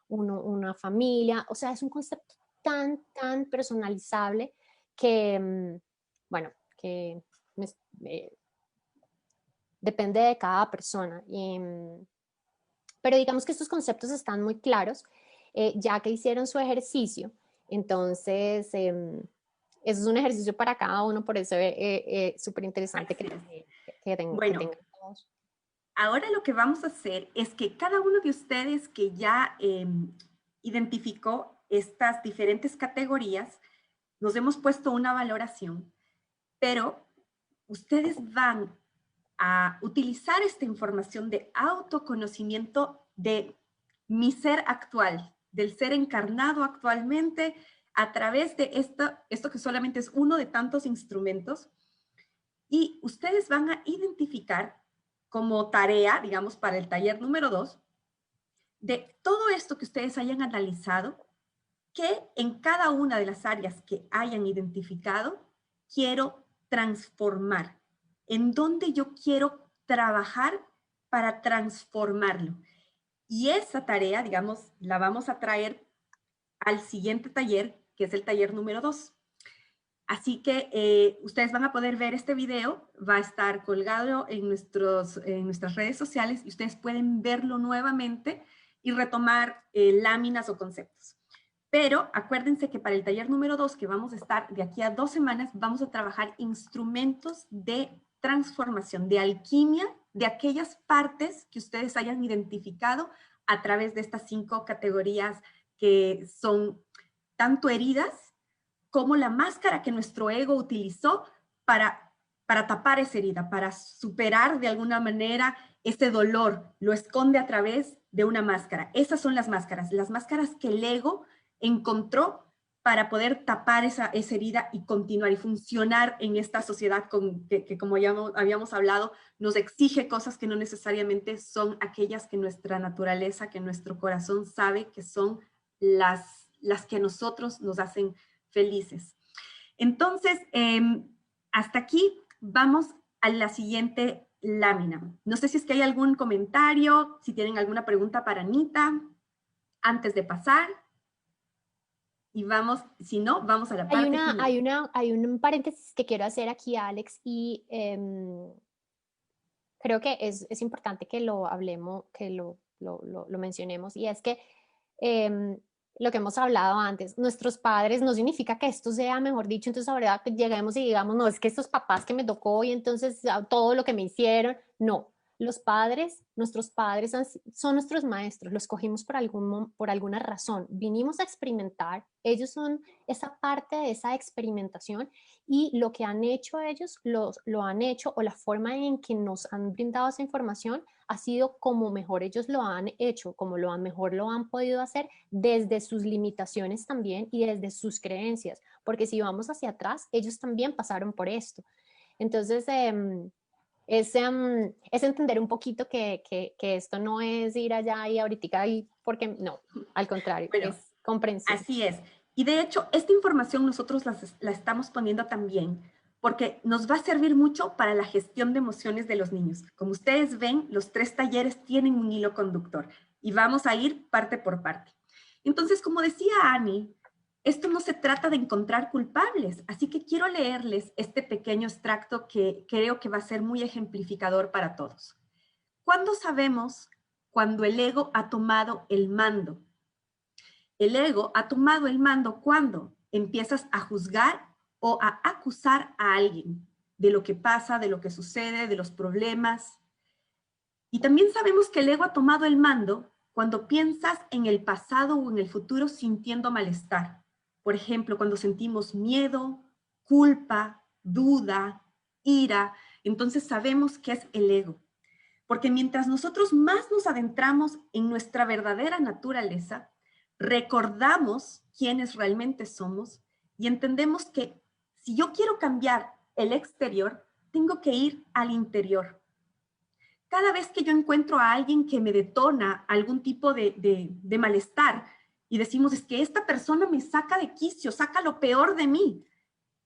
una familia, o sea, es un concepto tan personalizable que, bueno, que eh, depende de cada persona. Pero digamos que estos conceptos están muy claros, ya que hicieron su ejercicio. Entonces, eso es un ejercicio para cada uno, por eso es súper interesante Así es. que Bueno, tengan todos. ahora lo que vamos a hacer es que cada uno de ustedes que ya identificó estas diferentes categorías, nos hemos puesto una valoración, pero ustedes van a utilizar esta información de autoconocimiento de mi ser actual, del ser encarnado actualmente, a través de esto que solamente es uno de tantos instrumentos, y ustedes van a identificar como tarea, digamos, para el taller número 2, de todo esto que ustedes hayan analizado, que en cada una de las áreas que hayan identificado, quiero transformar, en dónde yo quiero trabajar para transformarlo. Y esa tarea, digamos, la vamos a traer al siguiente taller, que es el taller número 2. Así que ustedes van a poder ver este video, va a estar colgado en nuestras redes sociales y ustedes pueden verlo nuevamente y retomar láminas o conceptos. Pero acuérdense que para el taller número 2, que vamos a estar de aquí a 2 semanas, vamos a trabajar instrumentos de transformación, de alquimia, de aquellas partes que ustedes hayan identificado a través de estas 5 categorías que son tanto heridas como la máscara que nuestro ego utilizó para tapar esa herida, para superar de alguna manera ese dolor, lo esconde a través de una máscara. Esas son las máscaras que el ego encontró para poder tapar esa herida y continuar y funcionar en esta sociedad que como ya habíamos hablado, nos exige cosas que no necesariamente son aquellas que nuestra naturaleza, que nuestro corazón sabe que son las que a nosotros nos hacen felices. Entonces, hasta aquí vamos a la siguiente lámina. No sé si es que hay algún comentario, si tienen alguna pregunta para Anita, antes de pasar. Y vamos, si no, vamos a la parte final. Hay un paréntesis que quiero hacer aquí, Alex, y creo que es importante que lo hablemos, que lo mencionemos, y es que lo que hemos hablado antes, nuestros padres no significa que esto sea, mejor dicho, entonces ahora que lleguemos y digamos, no, es que estos papás que me tocó y entonces todo lo que me hicieron, no. Los padres, nuestros padres son nuestros maestros, los cogimos por alguna razón, vinimos a experimentar, ellos son esa parte de esa experimentación y lo que han hecho ellos, lo han hecho o la forma en que nos han brindado esa información ha sido como mejor ellos lo han hecho, como mejor lo han podido hacer desde sus limitaciones también y desde sus creencias, porque si vamos hacia atrás, ellos también pasaron por esto. Entonces, es entender un poquito que esto no es ir allá y ahorita, porque no, al contrario, Bueno, es comprensión. así es. Y de hecho, esta información nosotros la estamos poniendo también porque nos va a servir mucho para la gestión de emociones de los niños. Como ustedes ven, los 3 talleres tienen un hilo conductor y vamos a ir parte por parte. Entonces, como decía Ani, esto no se trata de encontrar culpables, así que quiero leerles este pequeño extracto que creo que va a ser muy ejemplificador para todos. ¿Cuándo sabemos cuando el ego ha tomado el mando? El ego ha tomado el mando cuando empiezas a juzgar o a acusar a alguien de lo que pasa, de lo que sucede, de los problemas. Y también sabemos que el ego ha tomado el mando cuando piensas en el pasado o en el futuro sintiendo malestar. Por ejemplo, cuando sentimos miedo, culpa, duda, ira, entonces sabemos que es el ego. Porque mientras nosotros más nos adentramos en nuestra verdadera naturaleza, recordamos quiénes realmente somos y entendemos que si yo quiero cambiar el exterior, tengo que ir al interior. Cada vez que yo encuentro a alguien que me detona algún tipo de malestar y decimos, es que esta persona me saca de quicio, saca lo peor de mí.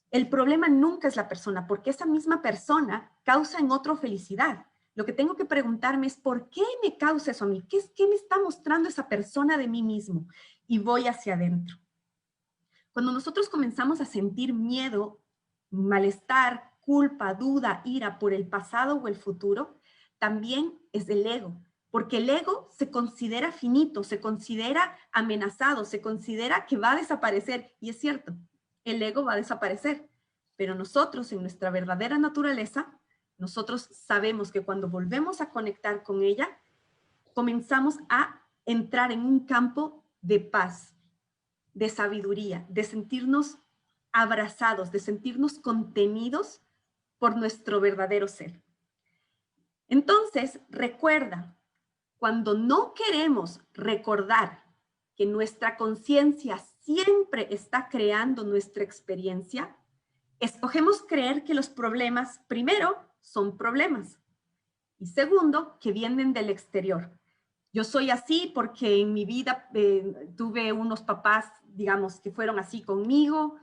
El problema nunca es la persona, porque esa misma persona causa en otro felicidad. Lo que tengo que preguntarme es, ¿por qué me causa eso a mí? ¿Qué me está mostrando esa persona de mí mismo? Y voy hacia adentro. Cuando nosotros comenzamos a sentir miedo, malestar, culpa, duda, ira por el pasado o el futuro, también es el ego, porque el ego se considera finito, se considera amenazado, se considera que va a desaparecer, y es cierto, el ego va a desaparecer. Pero nosotros, en nuestra verdadera naturaleza, nosotros sabemos que cuando volvemos a conectar con ella, comenzamos a entrar en un campo de paz, de sabiduría, de sentirnos abrazados, de sentirnos contenidos por nuestro verdadero ser. Entonces, recuerda, cuando no queremos recordar que nuestra conciencia siempre está creando nuestra experiencia, escogemos creer que los problemas, primero, son problemas, y segundo, que vienen del exterior. Yo soy así porque en mi vida tuve unos papás, digamos, que fueron así conmigo,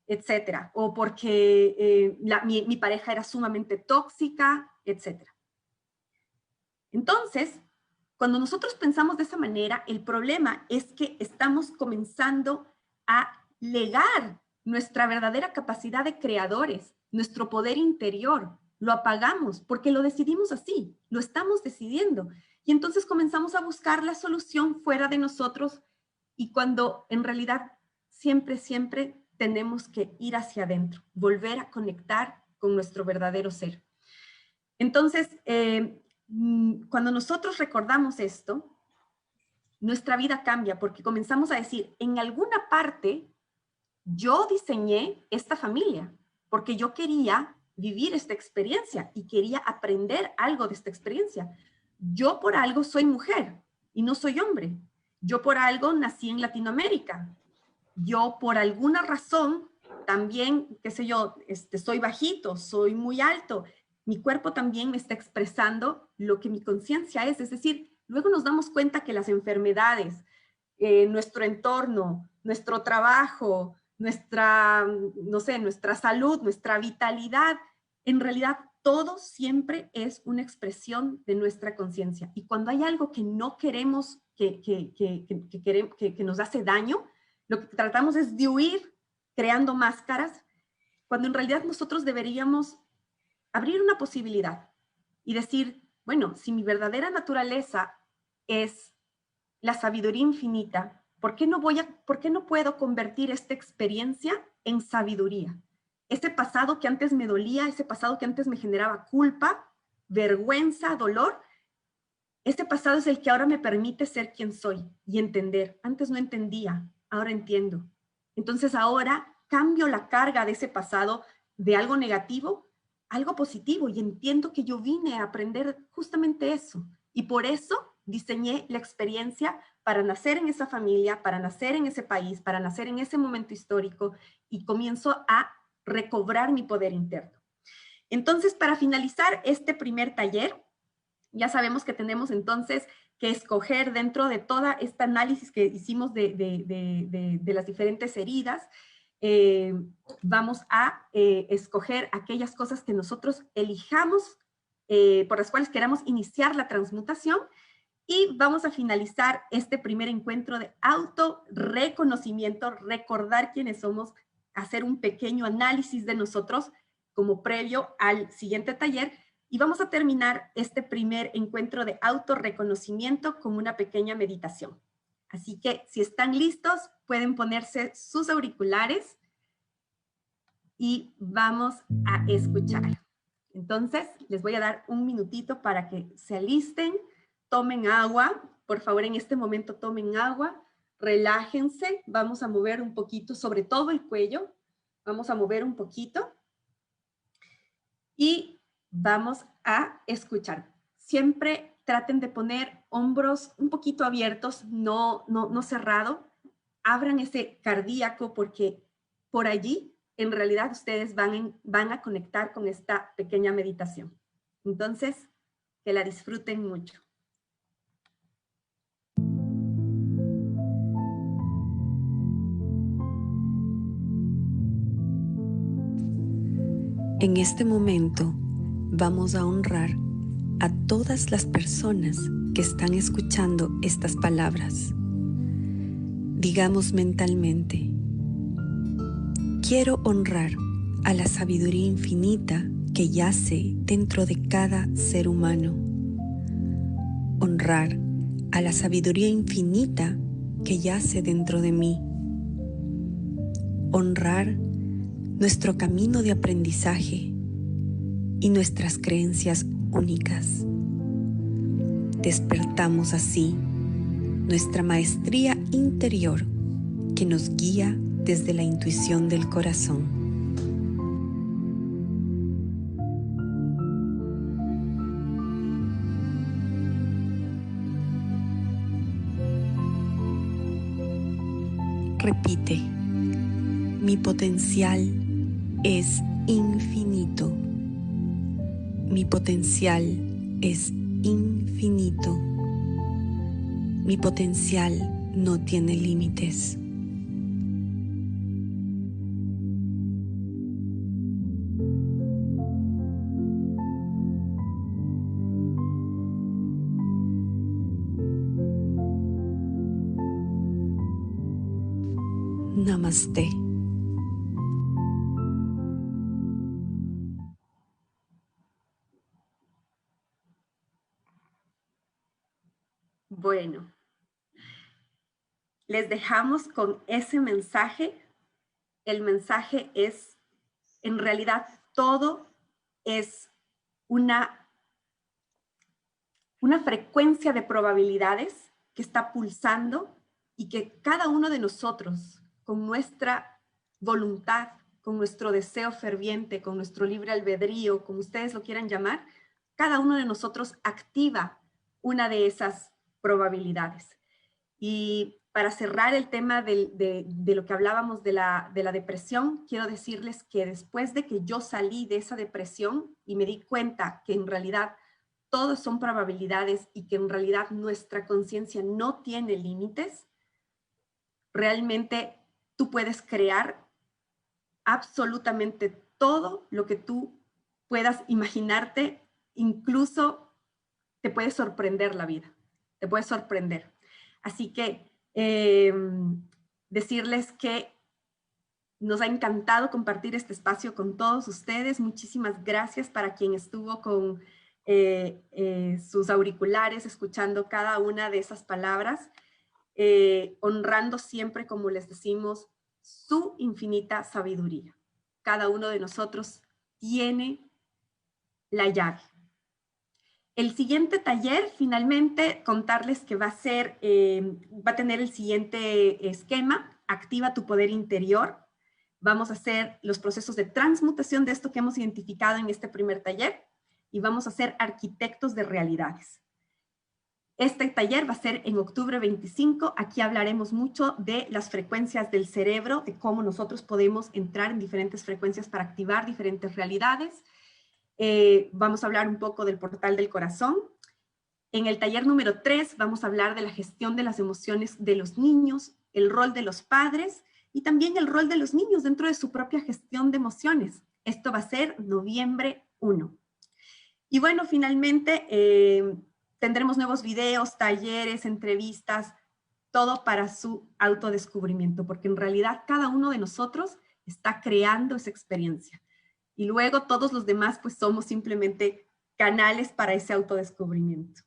etcétera, o porque mi pareja era sumamente tóxica, etcétera. Entonces, cuando nosotros pensamos de esa manera, el problema es que estamos comenzando a legar nuestra verdadera capacidad de creadores, nuestro poder interior. Lo apagamos porque lo decidimos así, lo estamos decidiendo. Y entonces comenzamos a buscar la solución fuera de nosotros, y cuando en realidad siempre tenemos que ir hacia adentro, volver a conectar con nuestro verdadero ser. Entonces, cuando nosotros recordamos esto, nuestra vida cambia porque comenzamos a decir, en alguna parte yo diseñé esta familia porque yo quería vivir esta experiencia y quería aprender algo de esta experiencia. Yo por algo soy mujer y no soy hombre. Yo por algo nací en Latinoamérica. Yo por alguna razón también, qué sé yo, soy bajito, soy muy alto. Mi cuerpo también me está expresando lo que mi conciencia es. Es decir, luego nos damos cuenta que las enfermedades, nuestro entorno, nuestro trabajo, nuestra, no sé, nuestra salud, nuestra vitalidad, en realidad todo siempre es una expresión de nuestra conciencia. Y cuando hay algo que no queremos, que nos hace daño, lo que tratamos es de huir creando máscaras, cuando en realidad nosotros deberíamos abrir una posibilidad y decir, bueno, si mi verdadera naturaleza es la sabiduría infinita, ¿por qué no puedo convertir esta experiencia en sabiduría? Ese pasado que antes me dolía, ese pasado que antes me generaba culpa, vergüenza, dolor, ese pasado es el que ahora me permite ser quien soy y entender. Antes no entendía, ahora entiendo. Entonces ahora cambio la carga de ese pasado de algo negativo a algo positivo y entiendo que yo vine a aprender justamente eso. Y por eso diseñé la experiencia para nacer en esa familia, para nacer en ese país, para nacer en ese momento histórico, y comienzo a recobrar mi poder interno. Entonces, para finalizar este primer taller, ya sabemos que tenemos entonces que escoger dentro de toda este análisis que hicimos de las diferentes heridas, vamos a escoger aquellas cosas que nosotros elijamos, por las cuales queramos iniciar la transmutación, y vamos a finalizar este primer encuentro de autorreconocimiento, recordar quiénes somos, hacer un pequeño análisis de nosotros como previo al siguiente taller, y vamos a terminar este primer encuentro de autorreconocimiento con una pequeña meditación. Así que si están listos, pueden ponerse sus auriculares y vamos a escuchar. Entonces, les voy a dar un minutito para que se alisten, tomen agua. Por favor, en este momento tomen agua, relájense, vamos a mover un poquito, sobre todo el cuello, vamos a mover un poquito y vamos a escuchar. Siempre traten de poner hombros un poquito abiertos, no cerrado. Abran ese cardíaco porque por allí en realidad ustedes van a conectar con esta pequeña meditación. Entonces, que la disfruten mucho. En este momento vamos a honrar a todas las personas que están escuchando estas palabras. Digamos mentalmente: quiero honrar a la sabiduría infinita que yace dentro de cada ser humano. Honrar a la sabiduría infinita que yace dentro de mí. honrar nuestro camino de aprendizaje y nuestras creencias únicas. Despertamos así nuestra maestría interior que nos guía desde la intuición del corazón. Repite, mi potencial es infinito. Mi potencial es infinito. Mi potencial no tiene límites. Namaste. Bueno, les dejamos con ese mensaje. El mensaje es, en realidad, todo es una frecuencia de probabilidades que está pulsando y que cada uno de nosotros, con nuestra voluntad, con nuestro deseo ferviente, con nuestro libre albedrío, como ustedes lo quieran llamar, cada uno de nosotros activa una de esas probabilidades. Y para cerrar el tema de lo que hablábamos de la depresión, quiero decirles que después de que yo salí de esa depresión y me di cuenta que en realidad todos son probabilidades y que en realidad nuestra conciencia no tiene límites, realmente tú puedes crear absolutamente todo lo que tú puedas imaginarte, incluso te puede sorprender la vida, te puede sorprender. Así que decirles que nos ha encantado compartir este espacio con todos ustedes. Muchísimas gracias para quien estuvo con sus auriculares, escuchando cada una de esas palabras, honrando siempre, como les decimos, su infinita sabiduría. Cada uno de nosotros tiene la llave. El siguiente taller, finalmente, contarles que va a tener el siguiente esquema: activa tu poder interior. Vamos a hacer los procesos de transmutación de esto que hemos identificado en este primer taller y vamos a ser arquitectos de realidades. Este taller va a ser en octubre 25. Aquí hablaremos mucho de las frecuencias del cerebro, de cómo nosotros podemos entrar en diferentes frecuencias para activar diferentes realidades. Vamos a hablar un poco del portal del corazón. En el taller número 3 vamos a hablar de la gestión de las emociones de los niños, el rol de los padres y también el rol de los niños dentro de su propia gestión de emociones. Esto va a ser noviembre 1. Y bueno, finalmente tendremos nuevos videos, talleres, entrevistas, todo para su autodescubrimiento, porque en realidad cada uno de nosotros está creando esa experiencia. Y luego todos los demás pues somos simplemente canales para ese autodescubrimiento.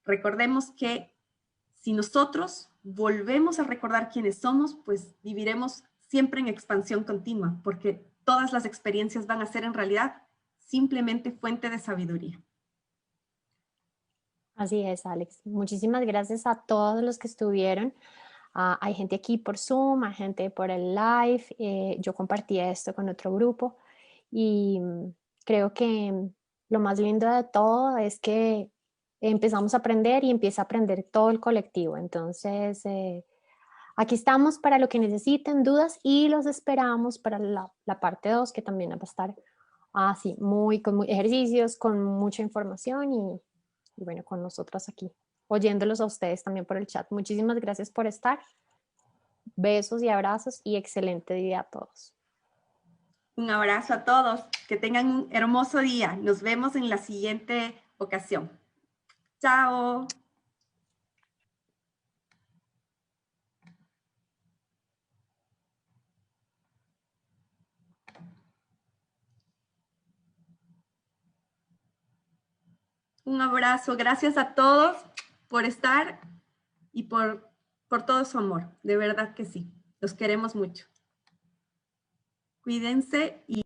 Recordemos que si nosotros volvemos a recordar quiénes somos, pues viviremos siempre en expansión continua, porque todas las experiencias van a ser en realidad simplemente fuente de sabiduría. Así es, Alex. Muchísimas gracias a todos los que estuvieron. Hay gente aquí por Zoom, hay gente por el live. Yo compartí esto con otro grupo y creo que lo más lindo de todo es que empezamos a aprender y empieza a aprender todo el colectivo. Entonces, aquí estamos para lo que necesiten, dudas, y los esperamos para la parte 2, que también va a estar así, con ejercicios, con mucha información y bueno, con nosotros aquí, oyéndolos a ustedes también por el chat. Muchísimas gracias por estar. Besos y abrazos y excelente día a todos. Un abrazo a todos. Que tengan un hermoso día. Nos vemos en la siguiente ocasión. Chao. Un abrazo. Gracias a todos por estar y por todo su amor. De verdad que sí. Los queremos mucho. Cuídense y